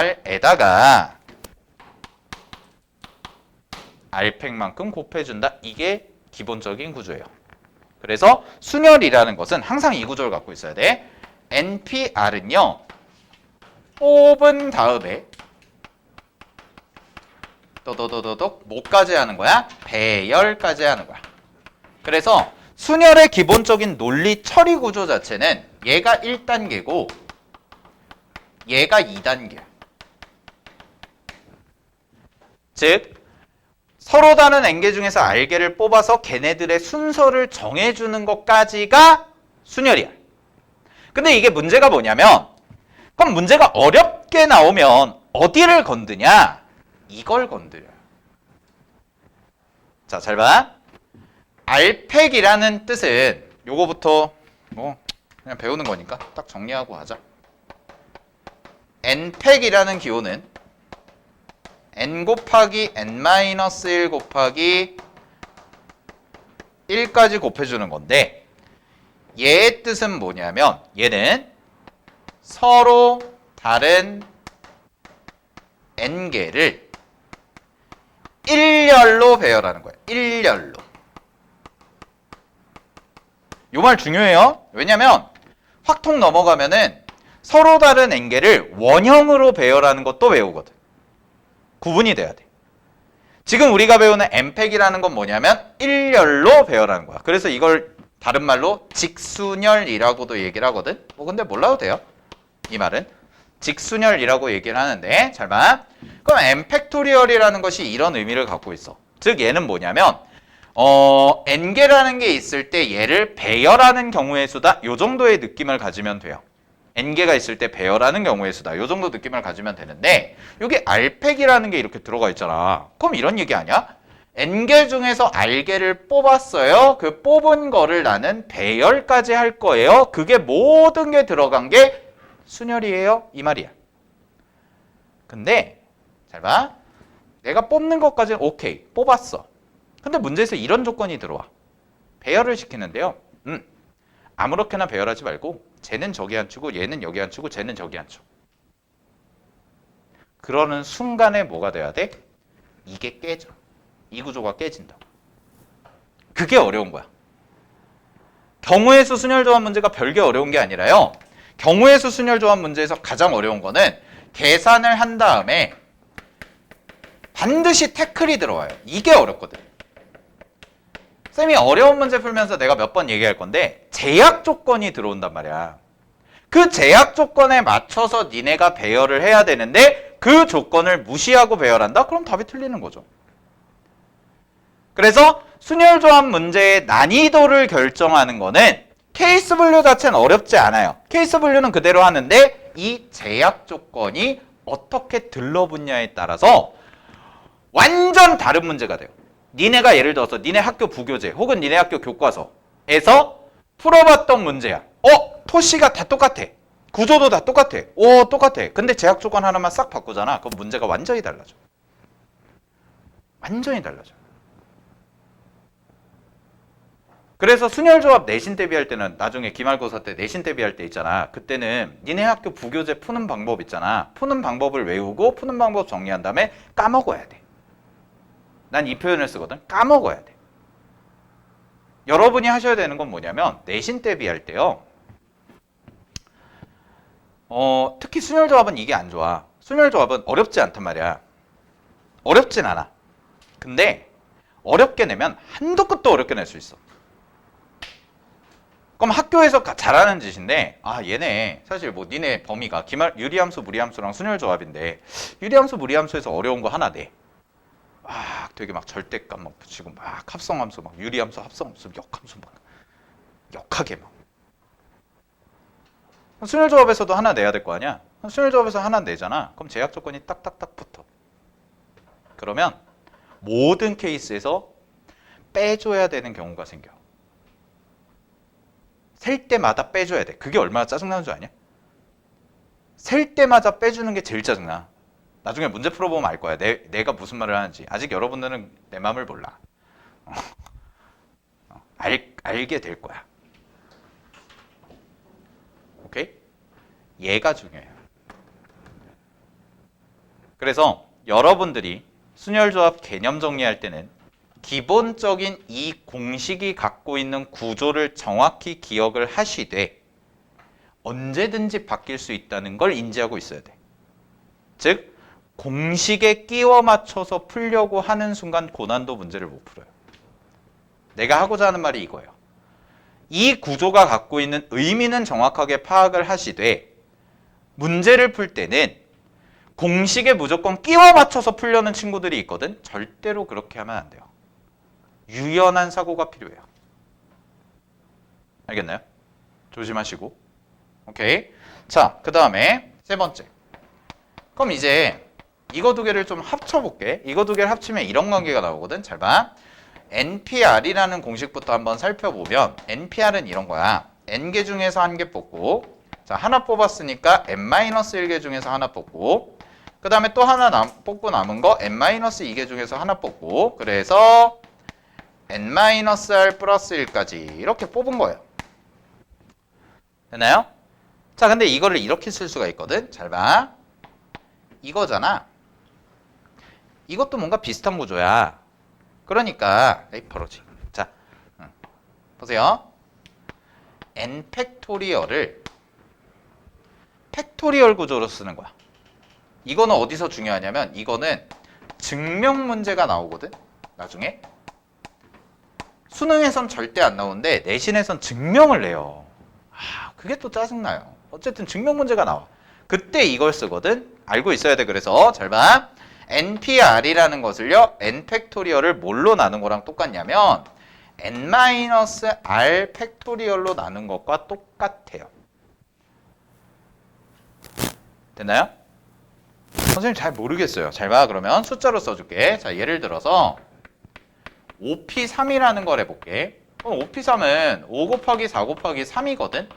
NCR에다가 R팩만큼 곱해준다. 이게 기본적인 구조예요. 그래서 순열이라는 것은 항상 이 구조를 갖고 있어야 돼. NPR은요. 뽑은 다음에 또도도도독 뭐까지 하는 거야? 배열까지 하는 거야. 그래서 순열의 기본적인 논리 처리 구조 자체는 얘가 1단계고 얘가 2단계야. 즉 서로 다른 N개 중에서 R개를 뽑아서 걔네들의 순서를 정해주는 것까지가 순열이야. 근데 이게 문제가 뭐냐면 그럼 문제가 어렵게 나오면 어디를 건드냐? 이걸 건드려요. 자, 잘 봐. R팩이라는 뜻은 요거부터 뭐 그냥 배우는 거니까 딱 정리하고 하자. N팩이라는 기호는 N 곱하기 N-1 곱하기 1까지 곱해주는 건데 얘의 뜻은 뭐냐면 얘는 서로 다른 N개를 일렬로 배열하는 거예요. 일렬로. 요 말 중요해요. 왜냐면 확통 넘어가면은 서로 다른 N개를 원형으로 배열하는 것도 배우거든. 구분이 돼야 돼. 지금 우리가 배우는 N팩이라는 건 뭐냐면 일렬로 배열하는 거야. 그래서 이걸 다른 말로 직순열이라고도 얘기를 하거든. 뭐 근데 몰라도 돼요. 이 말은. 직순열이라고 얘기를 하는데 잘 봐. 그럼 N팩토리얼이라는 것이 이런 의미를 갖고 있어. 즉 얘는 뭐냐면 N개라는 게 있을 때 얘를 배열하는 경우의 수다. 요 정도의 느낌을 가지면 돼요. N개가 있을 때 배열하는 경우의 수다. 요 정도 느낌을 가지면 되는데 여기 R팩이라는 게 이렇게 들어가 있잖아. 그럼 이런 얘기 아니야? N개 중에서 R개를 뽑았어요. 그 뽑은 거를 나는 배열까지 할 거예요. 그게 모든 게 들어간 게 순열이에요. 이 말이야. 근데 잘 봐. 내가 뽑는 것까지는 오케이. 뽑았어. 근데 문제에서 이런 조건이 들어와. 배열을 시키는데요. 아무렇게나 배열하지 말고 쟤는 저기 앉히고 얘는 여기 앉히고 쟤는 저기 앉혀. 그러는 순간에 뭐가 돼야 돼? 이게 깨져. 이 구조가 깨진다. 그게 어려운 거야. 경우의 수 순열 조합 문제가 별게 어려운 게 아니라요. 경우의 수 순열 조합 문제에서 가장 어려운 거는 계산을 한 다음에 반드시 태클이 들어와요. 이게 어렵거든. 쌤이 어려운 문제 풀면서 내가 몇 번 얘기할 건데 제약 조건이 들어온단 말이야. 그 제약 조건에 맞춰서 니네가 배열을 해야 되는데 그 조건을 무시하고 배열한다? 그럼 답이 틀리는 거죠. 그래서 순열 조합 문제의 난이도를 결정하는 거는 케이스 분류 자체는 어렵지 않아요. 케이스 분류는 그대로 하는데 이 제약 조건이 어떻게 들러붙냐에 따라서 완전 다른 문제가 돼요. 니네가 예를 들어서 니네 학교 부교재 혹은 니네 학교 교과서에서 풀어봤던 문제야. 토시가 다 똑같아. 구조도 다 똑같아. 똑같아. 근데 제약 조건 하나만 싹 바꾸잖아. 그럼 문제가 완전히 달라져. 완전히 달라져. 그래서 순열조합 내신 대비할 때는 나중에 기말고사 때 내신 대비할 때 있잖아. 그때는 니네 학교 부교재 푸는 방법 있잖아. 푸는 방법을 외우고 푸는 방법 정리한 다음에 까먹어야 돼. 난 이 표현을 쓰거든. 까먹어야 돼. 여러분이 하셔야 되는 건 뭐냐면 내신 대비할 때요. 특히 순열조합은 이게 안 좋아. 순열조합은 어렵지 않단 말이야. 어렵진 않아. 근데 어렵게 내면 한도 끝도 어렵게 낼 수 있어. 그럼 학교에서 잘하는 짓인데 얘네 사실 뭐 니네 범위가 유리함수, 무리함수랑 순열조합인데 유리함수, 무리함수에서 어려운 거 하나 내. 막 되게 막 절대값 막 붙이고 막 합성함수 막 유리함수, 합성함수, 역함수 막 역하게 막. 순열조합에서도 하나 내야 될 거 아니야? 순열조합에서 하나 내잖아. 그럼 제약 조건이 딱딱딱 붙어. 그러면 모든 케이스에서 빼줘야 되는 경우가 생겨. 셀 때마다 빼줘야 돼. 그게 얼마나 짜증나는 줄 아냐? 셀 때마다 빼주는 게 제일 짜증나. 나중에 문제 풀어보면 알 거야. 내가 무슨 말을 하는지. 아직 여러분들은 내 마음을 몰라. 알게 될 거야. 오케이? 얘가 중요해요. 그래서 여러분들이 순열조합 개념 정리할 때는 기본적인 이 공식이 갖고 있는 구조를 정확히 기억을 하시되 언제든지 바뀔 수 있다는 걸 인지하고 있어야 돼. 즉 공식에 끼워 맞춰서 풀려고 하는 순간 고난도 문제를 못 풀어요. 내가 하고자 하는 말이 이거예요. 이 구조가 갖고 있는 의미는 정확하게 파악을 하시되 문제를 풀 때는 공식에 무조건 끼워 맞춰서 풀려는 친구들이 있거든. 절대로 그렇게 하면 안 돼요. 유연한 사고가 필요해요. 알겠나요? 조심하시고. 오케이. 자, 그 다음에 세 번째. 그럼 이제 이거 두 개를 좀 합쳐볼게. 이거 두 개를 합치면 이런 관계가 나오거든. 잘 봐. NPR이라는 공식부터 한번 살펴보면 NPR은 이런 거야. N개 중에서 한 개 뽑고 자 하나 뽑았으니까 N-1개 중에서 하나 뽑고 그 다음에 또 하나 뽑고 남은 거 N-2개 중에서 하나 뽑고 그래서 N-R 플러스 1까지 이렇게 뽑은 거예요. 됐나요? 자 근데 이거를 이렇게 쓸 수가 있거든. 잘 봐. 이거잖아. 이것도 뭔가 비슷한 구조야. 그러니까 벌어지. 자 보세요. N 팩토리얼을 팩토리얼 구조로 쓰는 거야. 이거는 어디서 중요하냐면 이거는 증명 문제가 나오거든. 나중에 수능에선 절대 안 나오는데 내신에선 증명을 내요. 그게 또 짜증나요. 어쨌든 증명 문제가 나와. 그때 이걸 쓰거든. 알고 있어야 돼. 그래서 잘 봐. NPR이라는 것을요. N 팩토리얼을 뭘로 나눈 거랑 똑같냐면 N-R 팩토리얼로 나눈 것과 똑같아요. 됐나요? 선생님 잘 모르겠어요. 잘 봐. 그러면 숫자로 써줄게. 자, 예를 들어서 5P3이라는 걸 해볼게. 그럼 5P3은 5 곱하기 4 곱하기 3이거든.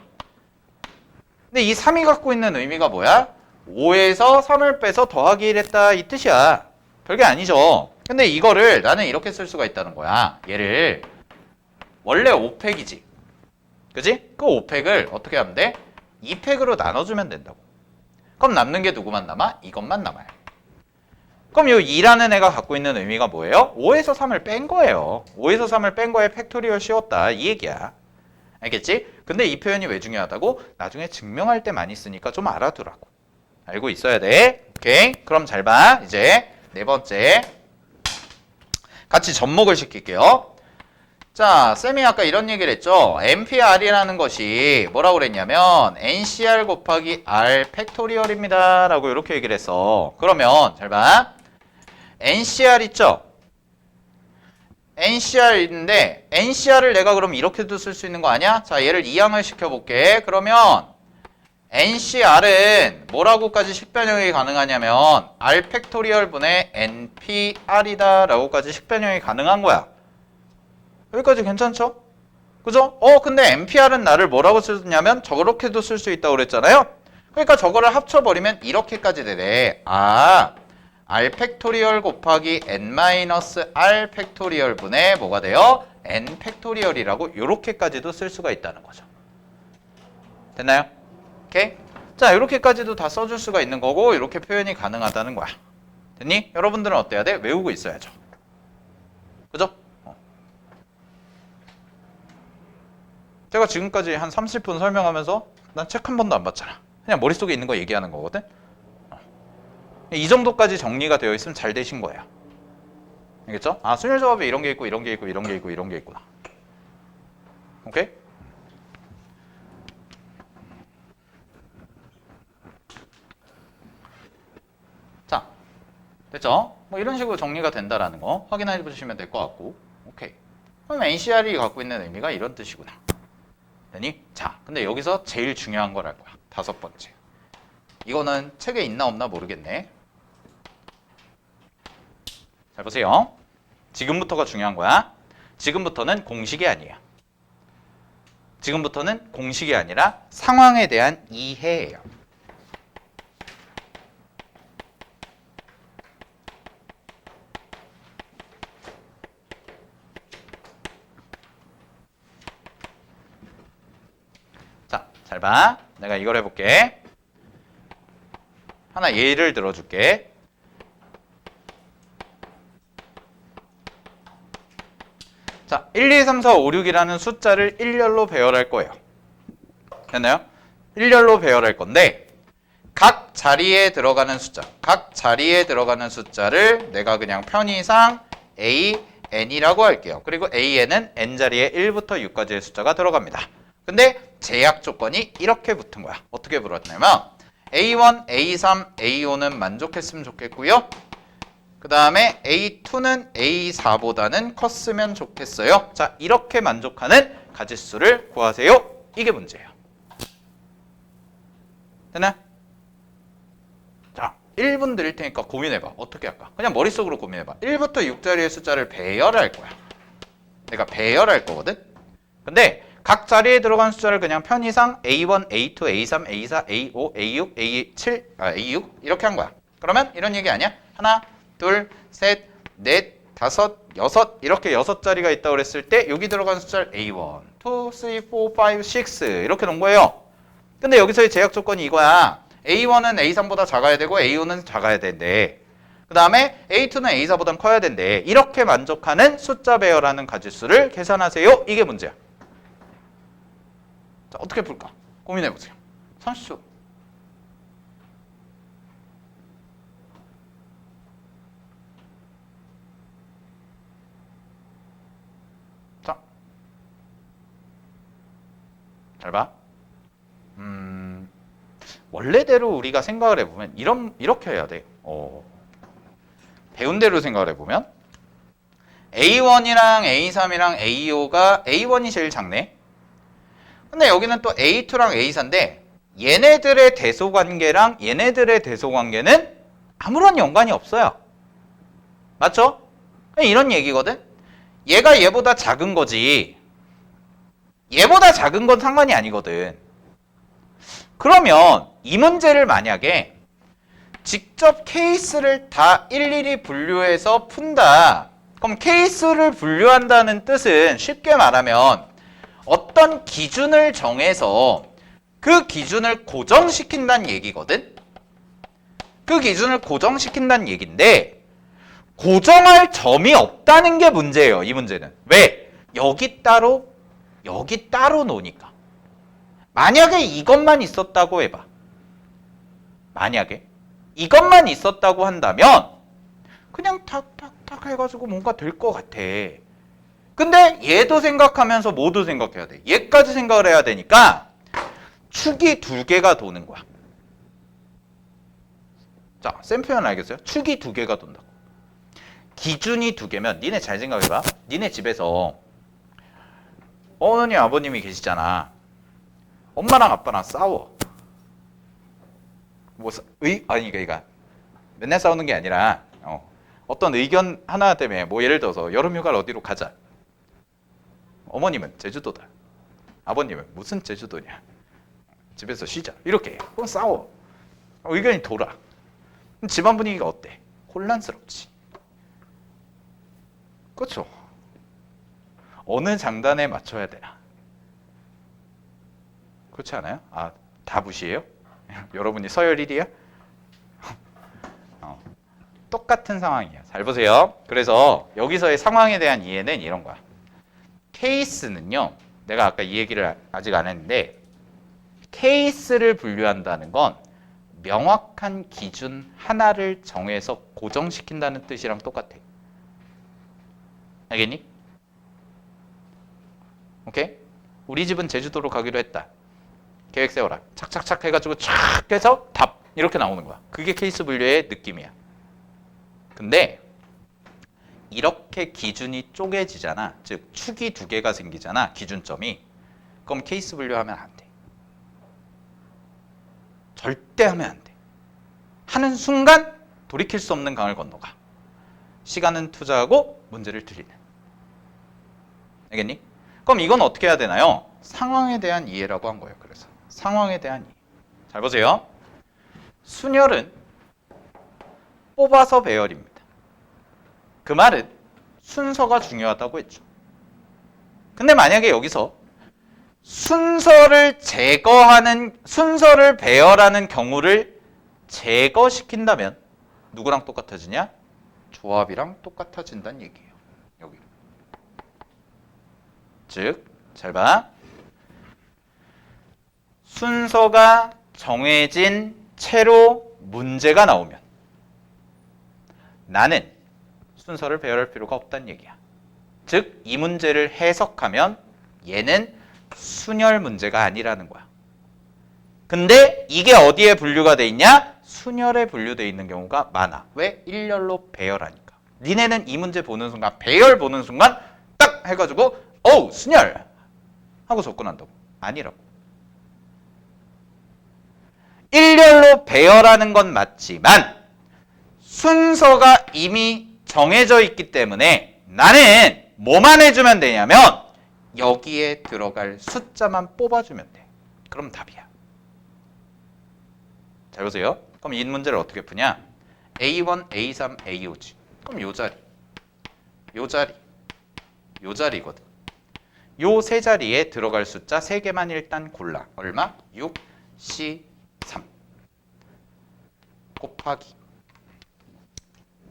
근데 이 3이 갖고 있는 의미가 뭐야? 5에서 3을 빼서 더하기 1 했다 이 뜻이야. 별게 아니죠. 근데 이거를 나는 이렇게 쓸 수가 있다는 거야. 얘를 원래 5팩이지. 그지? 그 5팩을 어떻게 하면 돼? 2팩으로 나눠주면 된다고. 그럼 남는 게 누구만 남아? 이것만 남아요. 그럼 이 2라는 애가 갖고 있는 의미가 뭐예요? 5에서 3을 뺀 거예요. 5에서 3을 뺀 거에 팩토리얼 씌웠다 이 얘기야. 알겠지? 근데 이 표현이 왜 중요하다고? 나중에 증명할 때 많이 쓰니까 좀 알아두라고. 알고 있어야 돼. 오케이? 그럼 잘 봐. 이제 네 번째 같이 접목을 시킬게요. 자, 쌤이 아까 이런 얘기를 했죠. NPR이라는 것이 뭐라고 그랬냐면 NCR 곱하기 R 팩토리얼입니다 라고 이렇게 얘기를 했어. 그러면 잘 봐. NCR 있죠? NCR 있는데 NCR을 내가 그럼 이렇게도 쓸 수 있는 거 아니야? 자, 얘를 이항을 시켜볼게. 그러면 NCR은 뭐라고까지 식변형이 가능하냐면 R 팩토리얼 분의 NPR이다 라고까지 식변형이 가능한 거야. 여기까지 괜찮죠? 그죠? 근데 NPR은 나를 뭐라고 쓰냐면 저렇게도 쓸 수 있다고 그랬잖아요. 그러니까 저거를 합쳐버리면 이렇게까지 되네. R 팩토리얼 곱하기 n-r 팩토리얼 분의 뭐가 돼요? n 팩토리얼이라고 이렇게까지도 쓸 수가 있다는 거죠. 됐나요? 오케이? 자, 이렇게까지도 다 써줄 수가 있는 거고 이렇게 표현이 가능하다는 거야. 됐니? 여러분들은 어때야 돼? 외우고 있어야죠. 그죠? 제가 지금까지 한 30분 설명하면서 난 책 한 번도 안 봤잖아. 그냥 머릿속에 있는 거 얘기하는 거거든. 이 정도까지 정리가 되어 있으면 잘 되신 거예요. 알겠죠? 순열 조합에 이런 게 있고 이런 게 있고 이런 게 있고 이런 게 있구나. 오케이? 자, 됐죠? 뭐 이런 식으로 정리가 된다라는 거 확인해 보시면 될 것 같고. 오케이. 그럼 NCR이 갖고 있는 의미가 이런 뜻이구나. 되니? 자, 근데 여기서 제일 중요한 걸 할 거야. 5번째. 이거는 책에 있나 없나 모르겠네. 잘 보세요. 지금부터가 중요한 거야. 지금부터는 공식이 아니야. 지금부터는 공식이 아니라 상황에 대한 이해예요. 자, 잘 봐. 내가 이걸 해볼게. 하나 예를 들어줄게. 자, 1, 2, 3, 4, 5, 6이라는 숫자를 일렬로 배열할 거예요. 됐나요? 일렬로 배열할 건데 각 자리에 들어가는 숫자를 내가 그냥 편의상 A, N이라고 할게요. 그리고 AN은 N자리에 1부터 6까지의 숫자가 들어갑니다. 근데 제약 조건이 이렇게 붙은 거야. 어떻게 붙었냐면 A1, A3, A5는 만족했으면 좋겠고요. 그 다음에 A2는 A4보다는 컸으면 좋겠어요. 자, 이렇게 만족하는 가짓수를 구하세요. 이게 문제예요. 됐나? 자, 1분 드릴 테니까 고민해봐. 어떻게 할까? 그냥 머릿속으로 고민해봐. 1부터 6자리의 숫자를 배열할 거야. 내가 배열할 거거든? 근데 각 자리에 들어간 숫자를 그냥 편의상 A1, A2, A3, A4, A5, A6, A7, A6 이렇게 한 거야. 그러면 이런 얘기 아니야? 하나, 둘, 셋, 넷, 다섯, 여섯 이렇게 6자리가 있다고 그랬을 때 여기 들어간 숫자를 A1, 2, 3, 4, 5, 6 이렇게 놓은 거예요. 근데 여기서의 제약 조건이 이거야. A1은 A3보다 작아야 되고 A5는 작아야 된대. 그 다음에 A2는 A4보다 커야 된대. 이렇게 만족하는 숫자 배열하는 가짓수를 계산하세요. 이게 문제야. 자, 어떻게 풀까? 고민해보세요. 30초. 자, 잘 봐. 원래대로 우리가 생각을 해보면 이렇게 해야 돼. 배운 대로 생각을 해보면 A1이랑 A3이랑 A5가 A1이 제일 작네. 근데 여기는 또 A2랑 A4인데 얘네들의 대소관계랑 얘네들의 대소관계는 아무런 연관이 없어요. 맞죠? 이런 얘기거든. 얘가 얘보다 작은 거지. 얘보다 작은 건 상관이 아니거든. 그러면 이 문제를 만약에 직접 케이스를 다 일일이 분류해서 푼다. 그럼 케이스를 분류한다는 뜻은 쉽게 말하면 어떤 기준을 정해서 그 기준을 고정시킨다는 얘기거든. 그 기준을 고정시킨다는 얘기인데 고정할 점이 없다는 게 문제예요. 이 문제는. 왜? 여기 따로 노니까. 만약에 이것만 있었다고 해봐. 만약에 이것만 있었다고 한다면 그냥 탁탁탁 해가지고 뭔가 될 것 같아. 근데 얘도 생각하면서 뭐도 생각해야 돼. 얘까지 생각을 해야 되니까 축이 2개가 도는 거야. 자, 쌤 표현 알겠어요? 축이 2개가 돈다고. 기준이 2개면 니네 잘 생각해봐. 니네 집에서 어머니 아버님이 계시잖아. 엄마랑 아빠랑 싸워. 그러니까 맨날 싸우는 게 아니라 어떤 의견 하나 때문에 뭐 예를 들어서 여름휴가를 어디로 가자. 어머님은 제주도다. 아버님은 무슨 제주도냐? 집에서 쉬자. 이렇게 해. 그럼 싸워. 의견이 돌아. 그럼 집안 분위기가 어때? 혼란스럽지. 그렇죠? 어느 장단에 맞춰야 되나? 그렇지 않아요? 아, 다 무시해요? 여러분이 서열 1위야? 똑같은 상황이에요. 잘 보세요. 그래서 여기서의 상황에 대한 이해는 이런 거야. 케이스는요. 내가 아까 이 얘기를 아직 안 했는데 케이스를 분류한다는 건 명확한 기준 하나를 정해서 고정시킨다는 뜻이랑 똑같아. 알겠니? 오케이? 우리 집은 제주도로 가기로 했다. 계획 세워라. 착착착 해가지고 촥 해서 답. 이렇게 나오는 거야. 그게 케이스 분류의 느낌이야. 근데 이렇게 기준이 쪼개지잖아. 즉 축이 두 개가 생기잖아. 기준점이. 그럼 케이스 분류하면 안 돼. 절대 하면 안 돼. 하는 순간 돌이킬 수 없는 강을 건너가. 시간은 투자하고 문제를 틀리는. 알겠니? 그럼 이건 어떻게 해야 되나요? 상황에 대한 이해라고 한 거예요. 그래서 상황에 대한 이해. 잘 보세요. 순열은 뽑아서 배열입니다. 그 말은 순서가 중요하다고 했죠. 근데 만약에 여기서 순서를 배열하는 경우를 제거시킨다면 누구랑 똑같아지냐? 조합이랑 똑같아진다는 얘기예요. 여기. 즉, 잘 봐. 순서가 정해진 채로 문제가 나오면 나는 순서를 배열할 필요가 없다는 얘기야. 즉, 이 문제를 해석하면 얘는 순열 문제가 아니라는 거야. 근데 이게 어디에 분류가 돼 있냐? 순열에 분류돼 있는 경우가 많아. 왜? 일렬로 배열하니까. 니네는 이 문제 보는 순간, 배열 보는 순간 딱 해가지고 어우, 순열! 하고 접근한다고. 아니라고. 일렬로 배열하는 건 맞지만 순서가 이미 정해져 있기 때문에 나는 뭐만 해주면 되냐면 여기에 들어갈 숫자만 뽑아주면 돼. 그럼 답이야. 잘 보세요. 그럼 이 문제를 어떻게 푸냐? A1, A3, A5지. 그럼 요 자리, 요 자리, 요 자리거든. 요 세 자리에 들어갈 숫자 3개만 일단 골라. 얼마? 6, C3 곱하기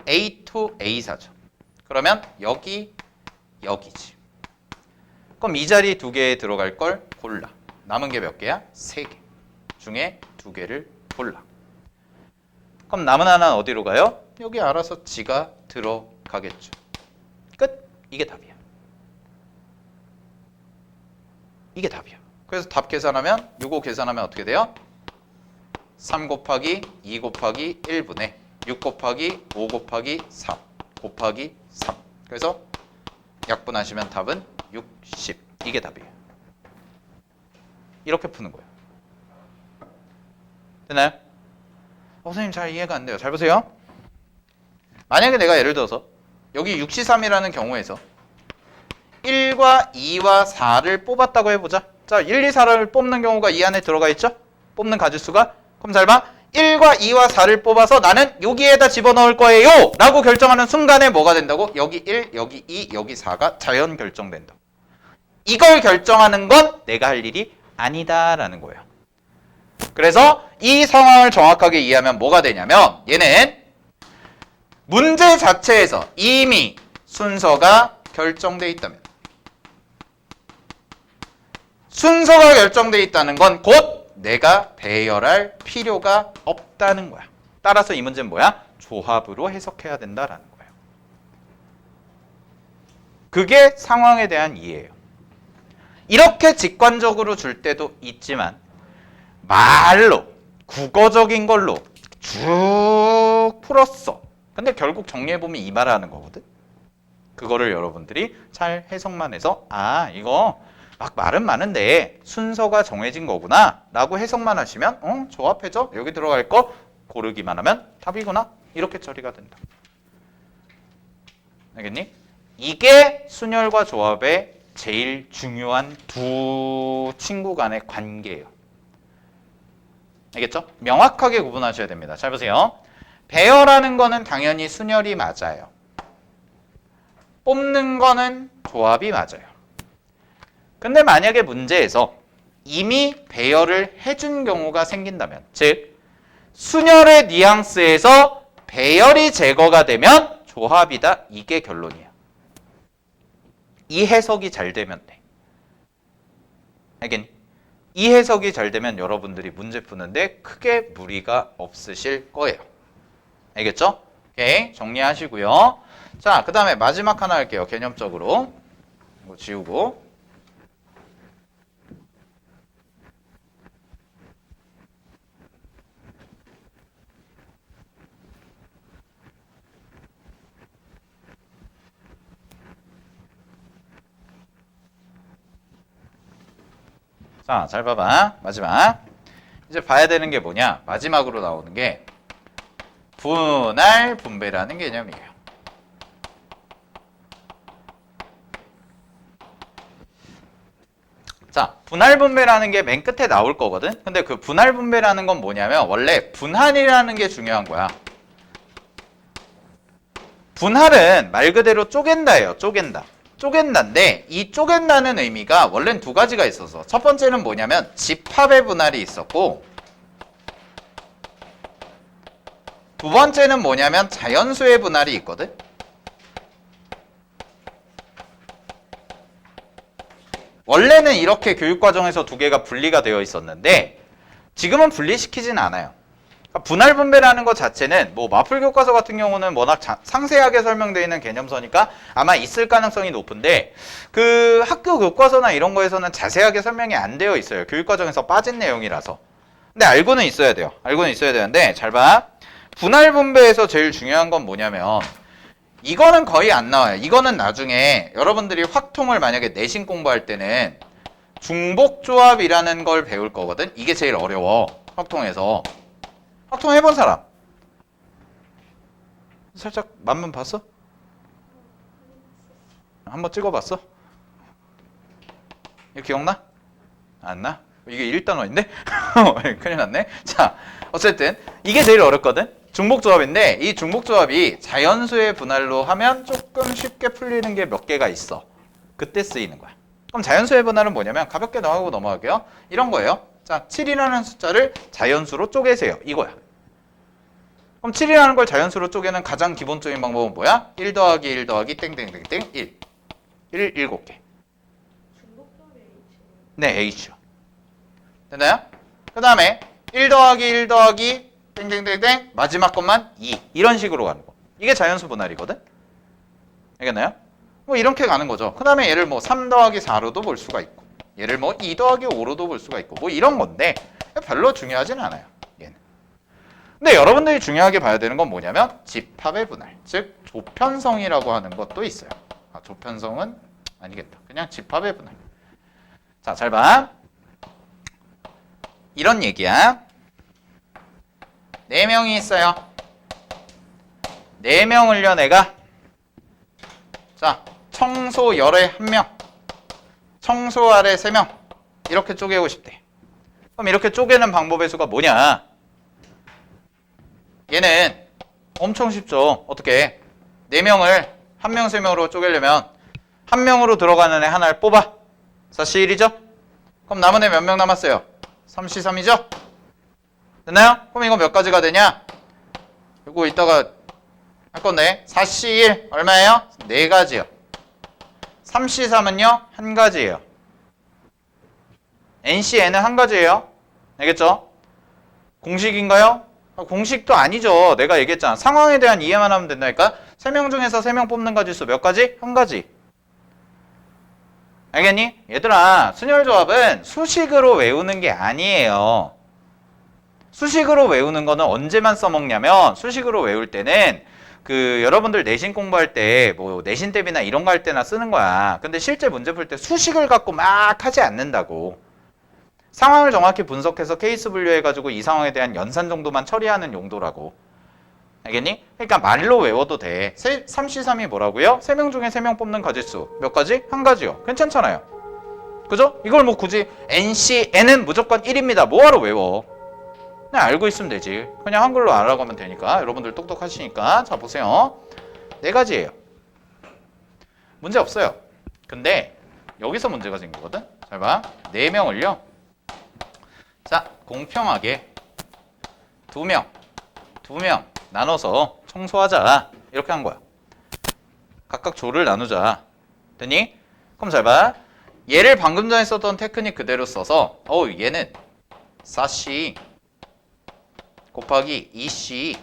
A2, A4죠. 그러면 여기, 여기지. 그럼 이 자리 2개에 들어갈 걸 골라. 남은 게 몇 개야? 3개. 중에 2개를 골라. 그럼 남은 하나는 어디로 가요? 여기 알아서 지가 들어가겠죠. 끝. 이게 답이야. 이게 답이야. 그래서 답 계산하면 요거 계산하면 어떻게 돼요? 3 곱하기 2 곱하기 1분의 6 곱하기 5 곱하기 4 곱하기 3. 그래서 약분하시면 답은 60. 이게 답이에요. 이렇게 푸는 거예요. 되나요? 선생님 잘 이해가 안 돼요. 잘 보세요. 만약에 내가 예를 들어서 여기 6C3이라는 경우에서 1과 2와 4를 뽑았다고 해보자. 자, 1, 2, 4를 뽑는 경우가 이 안에 들어가 있죠? 뽑는 가짓수가. 그럼 잘 봐. 1과 2와 4를 뽑아서 나는 여기에다 집어넣을 거예요 라고 결정하는 순간에 뭐가 된다고? 여기 1, 여기 2, 여기 4가 자연 결정된다. 이걸 결정하는 건 내가 할 일이 아니다 라는 거예요. 그래서 이 상황을 정확하게 이해하면 뭐가 되냐면 얘는 문제 자체에서 이미 순서가 결정돼 있다면, 순서가 결정돼 있다는 건 곧 내가 배열할 필요가 없다는 거야. 따라서 이 문제는 뭐야? 조합으로 해석해야 된다라는 거예요. 그게 상황에 대한 이해예요. 이렇게 직관적으로 줄 때도 있지만 말로 국어적인 걸로 쭉 풀었어. 근데 결국 정리해보면 이 말을 하는 거거든. 그거를 여러분들이 잘 해석만 해서 아, 이거 막 말은 많은데 순서가 정해진 거구나 라고 해석만 하시면 조합해져. 여기 들어갈 거 고르기만 하면 답이구나. 이렇게 처리가 된다. 알겠니? 이게 순열과 조합의 제일 중요한 두 친구 간의 관계예요. 알겠죠? 명확하게 구분하셔야 됩니다. 잘 보세요. 배열하는 거는 당연히 순열이 맞아요. 뽑는 거는 조합이 맞아요. 근데 만약에 문제에서 이미 배열을 해준 경우가 생긴다면, 즉 순열의 뉘앙스에서 배열이 제거가 되면 조합이다. 이게 결론이야. 이 해석이 잘 되면 돼. 알겠니? 이 해석이 잘 되면 여러분들이 문제 푸는데 크게 무리가 없으실 거예요. 알겠죠? 오케이, 정리하시고요. 자, 그 다음에 마지막 하나 할게요. 개념적으로. 이거 지우고. 자, 잘 봐봐. 마지막. 이제 봐야 되는 게 뭐냐? 마지막으로 나오는 게 분할 분배라는 개념이에요. 자, 분할 분배라는 게 맨 끝에 나올 거거든? 근데 그 분할 분배라는 건 뭐냐면 원래 분할이라는 게 중요한 거야. 분할은 말 그대로 쪼갠다예요. 쪼갠다. 쪼갠다인데 이 쪼갠다는 의미가 원래는 두 가지가 있어서 첫 번째는 뭐냐면 집합의 분할이 있었고 두 번째는 뭐냐면 자연수의 분할이 있거든. 원래는 이렇게 교육과정에서 두 개가 분리가 되어 있었는데 지금은 분리시키진 않아요. 그러니까 분할 분배라는 것 자체는 뭐 마플 교과서 같은 경우는 워낙 상세하게 설명되어 있는 개념서니까 아마 있을 가능성이 높은데 그 학교 교과서나 이런 거에서는 자세하게 설명이 안 되어 있어요. 교육과정에서 빠진 내용이라서. 근데 알고는 있어야 돼요. 알고는 있어야 되는데 잘 봐. 분할 분배에서 제일 중요한 건 뭐냐면 이거는 거의 안 나와요. 이거는 나중에 여러분들이 확통을 만약에 내신 공부할 때는 중복조합이라는 걸 배울 거거든. 이게 제일 어려워. 확통에서. 확통 해본 사람? 살짝 맛만 봤어? 한번 찍어봤어? 이거 기억나? 안 나? 이게 1단원인데? 큰일 났네. 자, 어쨌든 이게 제일 어렵거든? 중복조합인데 이 중복조합이 자연수의 분할로 하면 조금 쉽게 풀리는 게 몇 개가 있어. 그때 쓰이는 거야. 그럼 자연수의 분할은 뭐냐면 가볍게 나가고 넘어갈게요. 이런 거예요. 자, 7이라는 숫자를 자연수로 쪼개세요. 이거야. 그럼 7이라는 걸 자연수로 쪼개는 가장 기본적인 방법은 뭐야? 1 더하기 1 더하기 땡땡땡땡 1. 1 7개. 네, H요. 됐나요? 그 다음에 1 더하기 1 더하기 땡땡땡땡 마지막 것만 2. 이런 식으로 가는 거. 이게 자연수 분할이거든? 알겠나요? 뭐 이렇게 가는 거죠. 그 다음에 얘를 뭐 3 더하기 4로도 볼 수가 있고 얘를 뭐 2 더하기 5로도 볼 수가 있고 뭐 이런 건데 별로 중요하진 않아요. 얘는. 근데 여러분들이 중요하게 봐야 되는 건 뭐냐면 집합의 분할, 즉 조편성이라고 하는 것도 있어요. 아, 조편성은 아니겠다. 그냥 집합의 분할. 자, 잘 봐. 이런 얘기야. 4명이 있어요. 4명을요 내가 자, 청소 열에 1명, 청소 아래 3명 이렇게 쪼개고 싶대. 그럼 이렇게 쪼개는 방법의 수가 뭐냐? 얘는 엄청 쉽죠. 어떻게? 4명을 1명, 3명으로 쪼개려면 1명으로 들어가는 애 하나를 뽑아. 4C1이죠? 그럼 남은 애 몇 명 남았어요? 3C3이죠? 됐나요? 그럼 이거 몇 가지가 되냐? 이거 이따가 할 건데 4C1 얼마예요? 4가지요. 3C3은요? 1가지예요. NCN은 1가지예요. 알겠죠? 공식인가요? 공식도 아니죠. 내가 얘기했잖아. 상황에 대한 이해만 하면 된다니까. 3명 중에서 3명 뽑는 가지수 몇 가지? 1가지. 알겠니? 얘들아, 순열조합은 수식으로 외우는 게 아니에요. 수식으로 외우는 거는 언제만 써먹냐면 수식으로 외울 때는 그 여러분들 내신 공부할 때 뭐 내신 대비나 이런 거 할 때나 쓰는 거야. 근데 실제 문제 풀 때 수식을 갖고 막 하지 않는다고. 상황을 정확히 분석해서 케이스 분류해가지고 이 상황에 대한 연산 정도만 처리하는 용도라고. 알겠니? 그러니까 말로 외워도 돼. 3C3이 뭐라고요? 3명 중에 3명 뽑는 가지수. 몇 가지? 한 가지요. 괜찮잖아요. 그죠? 이걸 뭐 굳이 NC, N은 무조건 1입니다. 뭐하러 외워? 그냥 알고 있으면 되지. 그냥 한글로 알아가면 되니까. 여러분들 똑똑하시니까. 자, 보세요. 4가지예요. 문제 없어요. 근데 여기서 문제가 생긴 거거든. 잘 봐. 4명을요. 자, 공평하게 2명 나눠서 청소하자. 이렇게 한 거야. 각각 조를 나누자. 됐니? 그럼 잘 봐. 얘를 방금 전에 썼던 테크닉 그대로 써서 얘는 4C 곱하기 2C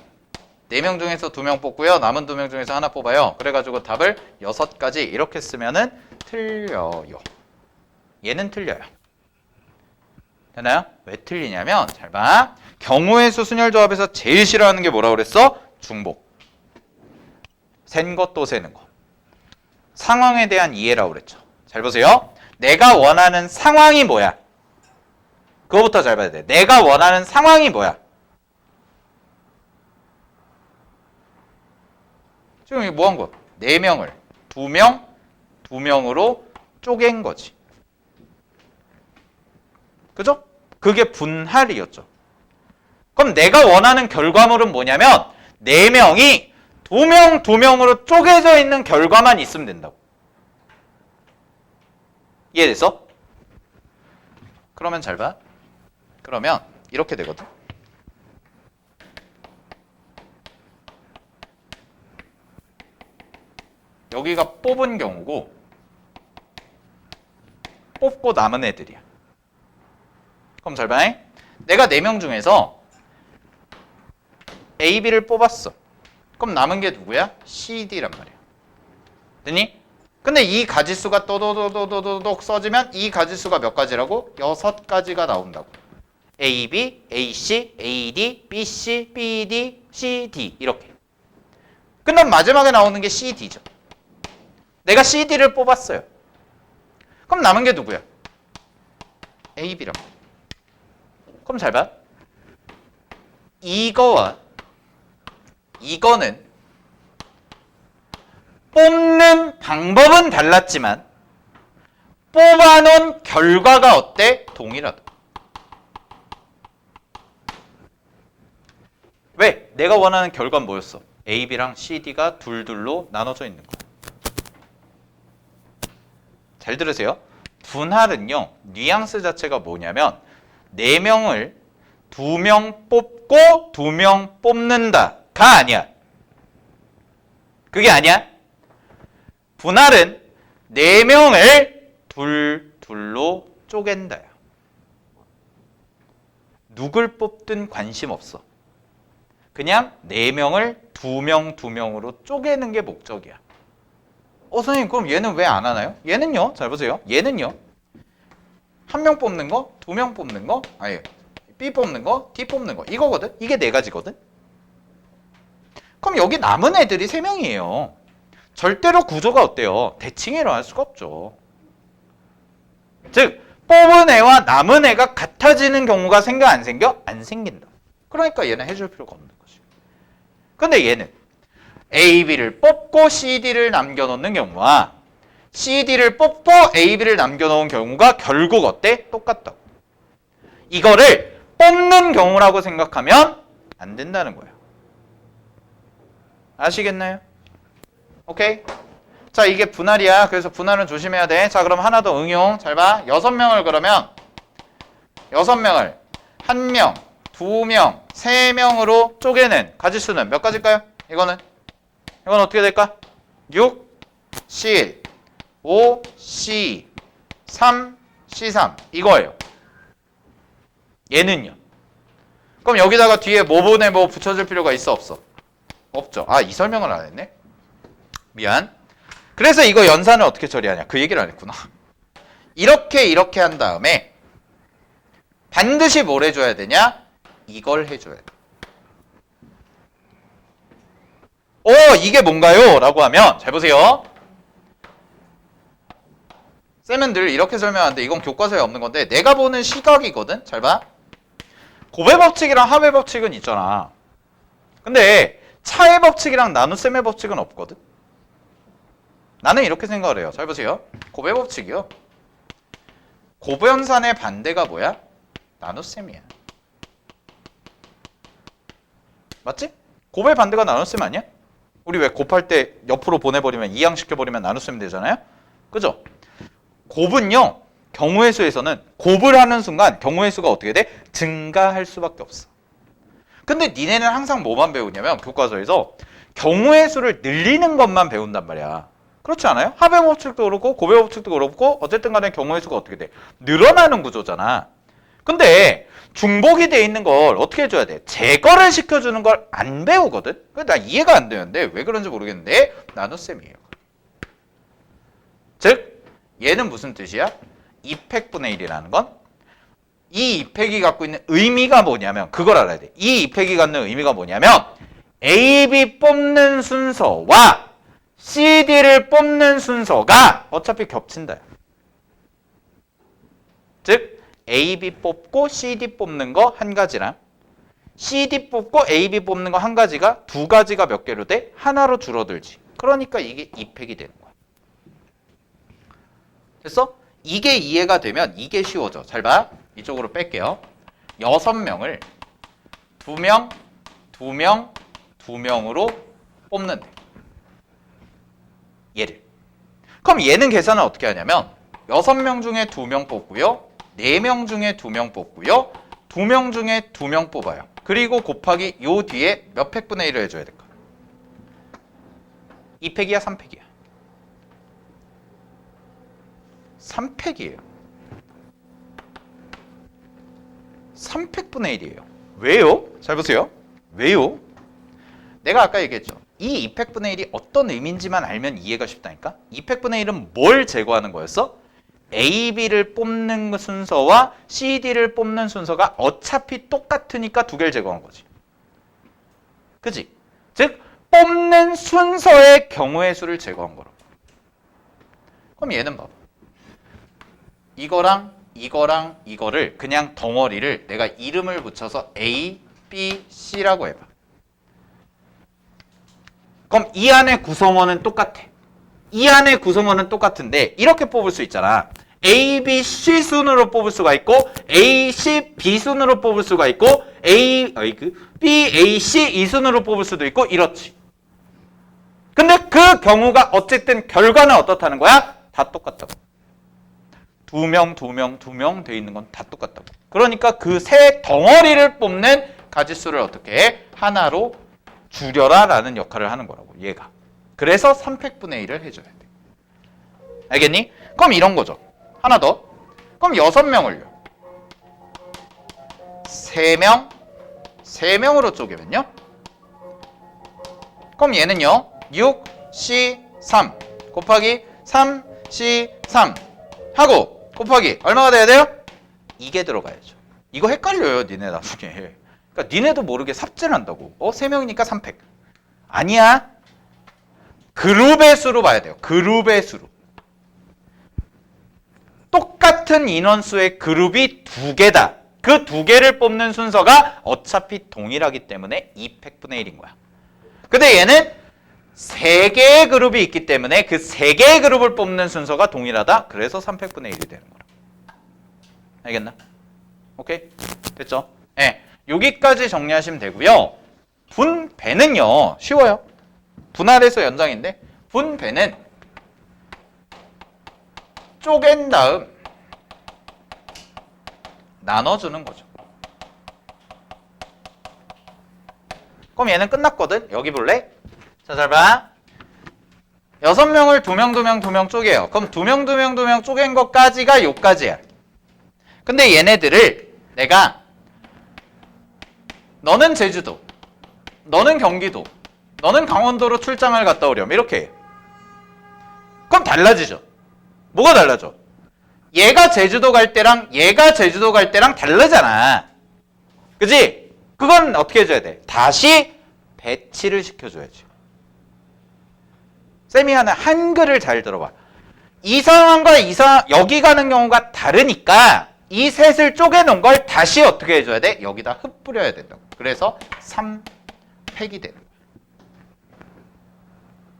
4명 중에서 2명 뽑고요. 남은 2명 중에서 하나 뽑아요. 그래가지고 답을 6가지 이렇게 쓰면은 틀려요. 얘는 틀려요. 되나요? 왜 틀리냐면 잘 봐. 경우의 수 순열 조합에서 제일 싫어하는 게 뭐라고 그랬어? 중복. 센 것 또 세는 거. 상황에 대한 이해라고 그랬죠. 잘 보세요. 내가 원하는 상황이 뭐야? 그거부터 잘 봐야 돼. 내가 원하는 상황이 뭐야? 지금 이게 뭐 한 거야? 4명을 2명으로 쪼갠 거지. 그죠? 그게 분할이었죠. 그럼 내가 원하는 결과물은 뭐냐면 4명이 2명으로 쪼개져 있는 결과만 있으면 된다고. 이해됐어? 그러면 잘 봐. 그러면 이렇게 되거든. 여기가 뽑은 경우고 뽑고 남은 애들이야. 그럼 잘 봐. 내가 4명 중에서 A, B를 뽑았어. 그럼 남은 게 누구야? C, D란 말이야. 됐니? 근데 이 가지수가 또도도도도독 써지면 이 가지수가 몇 가지라고? 6가지가 나온다고. A, B, A, C, A, D, B, C, B, D, C, D 이렇게. 그럼 마지막에 나오는 게 C, D죠. 내가 C, D를 뽑았어요. 그럼 남은 게 누구야? A, B란 말이야. 그럼 잘 봐. 이거와 이거는 뽑는 방법은 달랐지만 뽑아놓은 결과가 어때? 동일하다. 왜? 내가 원하는 결과는 뭐였어? A, B랑 C, D가 둘둘로 나눠져 있는 거야. 잘 들으세요. 분할은요. 뉘앙스 자체가 뭐냐면 4명을 2명 뽑고 2명 뽑는다가 아니야. 그게 아니야. 분할은 4명을 둘로 쪼갠다야. 누굴 뽑든 관심 없어. 그냥 4명을 2명으로 쪼개는 게 목적이야. 선생님 그럼 얘는 왜 안 하나요? 얘는요. 잘 보세요. 얘는요. 1명 뽑는 거, 2명 뽑는 거, 아니 B 뽑는 거, D 뽑는 거 이거거든. 이게 4가지거든. 그럼 여기 남은 애들이 3명이에요. 절대로 구조가 어때요? 대칭이 일어날 수가 없죠. 즉 뽑은 애와 남은 애가 같아지는 경우가 생겨 안 생겨? 안 생긴다. 그러니까 얘는 해줄 필요가 없는 거지. 근데 얘는 A, B를 뽑고 C, D를 남겨놓는 경우와 C, D를 뽑고 A, B를 남겨놓은 경우가 결국 어때? 똑같다고. 이거를 뽑는 경우라고 생각하면 안 된다는 거예요. 아시겠나요? 오케이? 자, 이게 분할이야. 그래서 분할은 조심해야 돼. 자, 그럼 하나 더 응용. 잘 봐. 6명을 그러면 6명을 1명, 2명, 3명으로 쪼개는 가지수는 몇 가지일까요? 이건 어떻게 될까? 6, C1, 5, C, 3, C3 이거예요. 얘는요. 그럼 여기다가 뒤에 뭐분에 뭐 붙여줄 필요가 있어 없어? 없죠. 이 설명을 안 했네. 미안. 그래서 이거 연산을 어떻게 처리하냐? 그 얘기를 안 했구나. 이렇게 한 다음에 반드시 뭘 해줘야 되냐? 이걸 해줘야 돼. 이게 뭔가요? 라고 하면 잘 보세요. 쌤은 늘 이렇게 설명하는데 이건 교과서에 없는 건데 내가 보는 시각이거든. 잘 봐. 고배 법칙이랑 하배 법칙은 있잖아. 근데 차의 법칙이랑 나눗셈의 법칙은 없거든. 나는 이렇게 생각을 해요. 잘 보세요. 곱의 법칙이요. 곱연산의 반대가 뭐야? 나눗셈이야. 맞지? 곱의 반대가 나눗셈 아니야? 우리 왜 곱할 때 옆으로 보내버리면 이항시켜버리면 나눗셈 되잖아요? 그죠? 곱은요. 경우의 수에서는 곱을 하는 순간 경우의 수가 어떻게 돼? 증가할 수밖에 없어. 근데 니네는 항상 뭐만 배우냐면 교과서에서 경우의 수를 늘리는 것만 배운단 말이야. 그렇지 않아요? 합의 법칙도 그렇고 곱의 법칙도 그렇고 어쨌든 간에 경우의 수가 어떻게 돼? 늘어나는 구조잖아. 근데 중복이 돼 있는 걸 어떻게 해줘야 돼? 제거를 시켜주는 걸 안 배우거든? 나 이해가 안 되는데 왜 그런지 모르겠는데 나눗셈이에요. 즉 얘는 무슨 뜻이야? 2팩분의 1이라는 건 이 2팩이 갖고 있는 의미가 뭐냐면 그걸 알아야 돼. 이 2팩이 갖는 의미가 뭐냐면 A, B 뽑는 순서와 CD를 뽑는 순서가 어차피 겹친다. 즉 A, B 뽑고 CD 뽑는 거 한 가지랑 CD 뽑고 A, B 뽑는 거 한 가지가 두 가지가 몇 개로 돼? 하나로 줄어들지. 그러니까 이게 2팩이 되는 거야. 됐어? 이게 이해가 되면 이게 쉬워져. 잘 봐. 이쪽으로 뺄게요. 6명을 2명, 2명, 2명으로 뽑는데 얘를. 그럼 얘는 계산을 어떻게 하냐면 6명 중에 2명 뽑고요. 4명 중에 2명 뽑고요. 2명 중에 2명 뽑아요. 그리고 곱하기 요 뒤에 몇 팩분의 1을 해줘야 될까? 2팩이야 3팩이야? 3팩이에요. 3팩분의 1이에요. 왜요? 잘 보세요. 왜요? 내가 아까 얘기했죠. 이 2팩분의 1이 어떤 의미인지만 알면 이해가 쉽다니까? 2팩분의 1은 뭘 제거하는 거였어? A, B를 뽑는 순서와 CD를 뽑는 순서가 어차피 똑같으니까 두 개를 제거한 거지. 그치? 즉 뽑는 순서의 경우의 수를 제거한 거라고. 그럼 얘는 봐봐. 이거랑 이거랑 이거를 그냥 덩어리를 내가 이름을 붙여서 A, B, C라고 해봐. 그럼 이 안에 구성원은 똑같아. 이 안에 구성원은 똑같은데 이렇게 뽑을 수 있잖아. A, B, C 순으로 뽑을 수가 있고 A, C, B 순으로 뽑을 수가 있고 B, A, C 이 순으로 뽑을 수도 있고 이렇지. 근데 그 경우가 어쨌든 결과는 어떻다는 거야? 다 똑같다고. 2명, 2명, 2명 돼 있는 건 다 똑같다고. 그러니까 그 세 덩어리를 뽑는 가지수를 어떻게 해? 하나로 줄여라 라는 역할을 하는 거라고 얘가. 그래서 3팩분의 1을 해줘야 돼. 알겠니? 그럼 이런 거죠. 하나 더. 그럼 6명을요. 3명, 3명으로 쪼개면요. 그럼 얘는요. 6, C, 3 곱하기 3, C, 3 하고 곱하기 얼마가 돼야 돼요? 이게 들어가야죠. 이거 헷갈려요. 니네 나중에. 그러니까 니네도 모르게 삽질을 한다고. 3명이니까 3팩. 아니야. 그룹의 수로 봐야 돼요. 그룹의 수로. 똑같은 인원수의 그룹이 2개다. 그 2개를 뽑는 순서가 어차피 동일하기 때문에 2팩분의 1인 거야. 근데 얘는 3개의 그룹이 있기 때문에 그 3개의 그룹을 뽑는 순서가 동일하다. 그래서 3팩분의 1이 되는 거라. 알겠나? 오케이? 됐죠? 네. 여기까지 정리하시면 되고요. 분배는요. 쉬워요. 분할해서 연장인데 분배는 쪼갠 다음 나눠주는 거죠. 그럼 얘는 끝났거든? 여기 볼래? 자, 잘 봐. 6명을 2명, 2명, 2명 쪼개요. 그럼 2명, 2명, 2명 쪼갠 것까지가 요까지야. 근데 얘네들을 내가 너는 제주도, 너는 경기도, 너는 강원도로 출장을 갔다 오렴. 이렇게 해. 그럼 달라지죠. 뭐가 달라져? 얘가 제주도 갈 때랑 얘가 제주도 갈 때랑 다르잖아. 그지? 그건 어떻게 해줘야 돼? 다시 배치를 시켜줘야지. 쌤이 하는 한글을 잘 들어봐. 이 상황과 여기 가는 경우가 다르니까 이 셋을 쪼개놓은 걸 다시 어떻게 해줘야 돼? 여기다 흩뿌려야 된다고. 그래서 3팩이 되는 거야.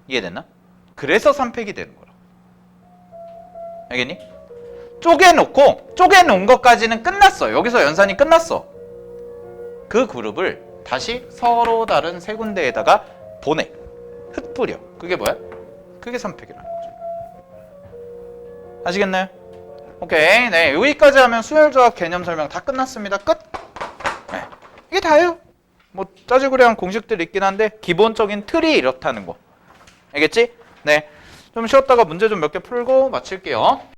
이해됐나? 그래서 3팩이 되는 거라. 알겠니? 쪼개놓은 것까지는 끝났어. 여기서 연산이 끝났어. 그 그룹을 다시 서로 다른 세 군데에다가 보내. 흩뿌려. 그게 뭐야? 그게 3팩이라는 거죠. 아시겠나요? 오케이. 네, 여기까지 하면 수열조합 개념 설명 다 끝났습니다. 끝. 네, 이게 다예요. 뭐 짜지구리한 공식들 있긴 한데 기본적인 틀이 이렇다는 거. 알겠지? 네. 좀 쉬었다가 문제 좀 몇 개 풀고 마칠게요.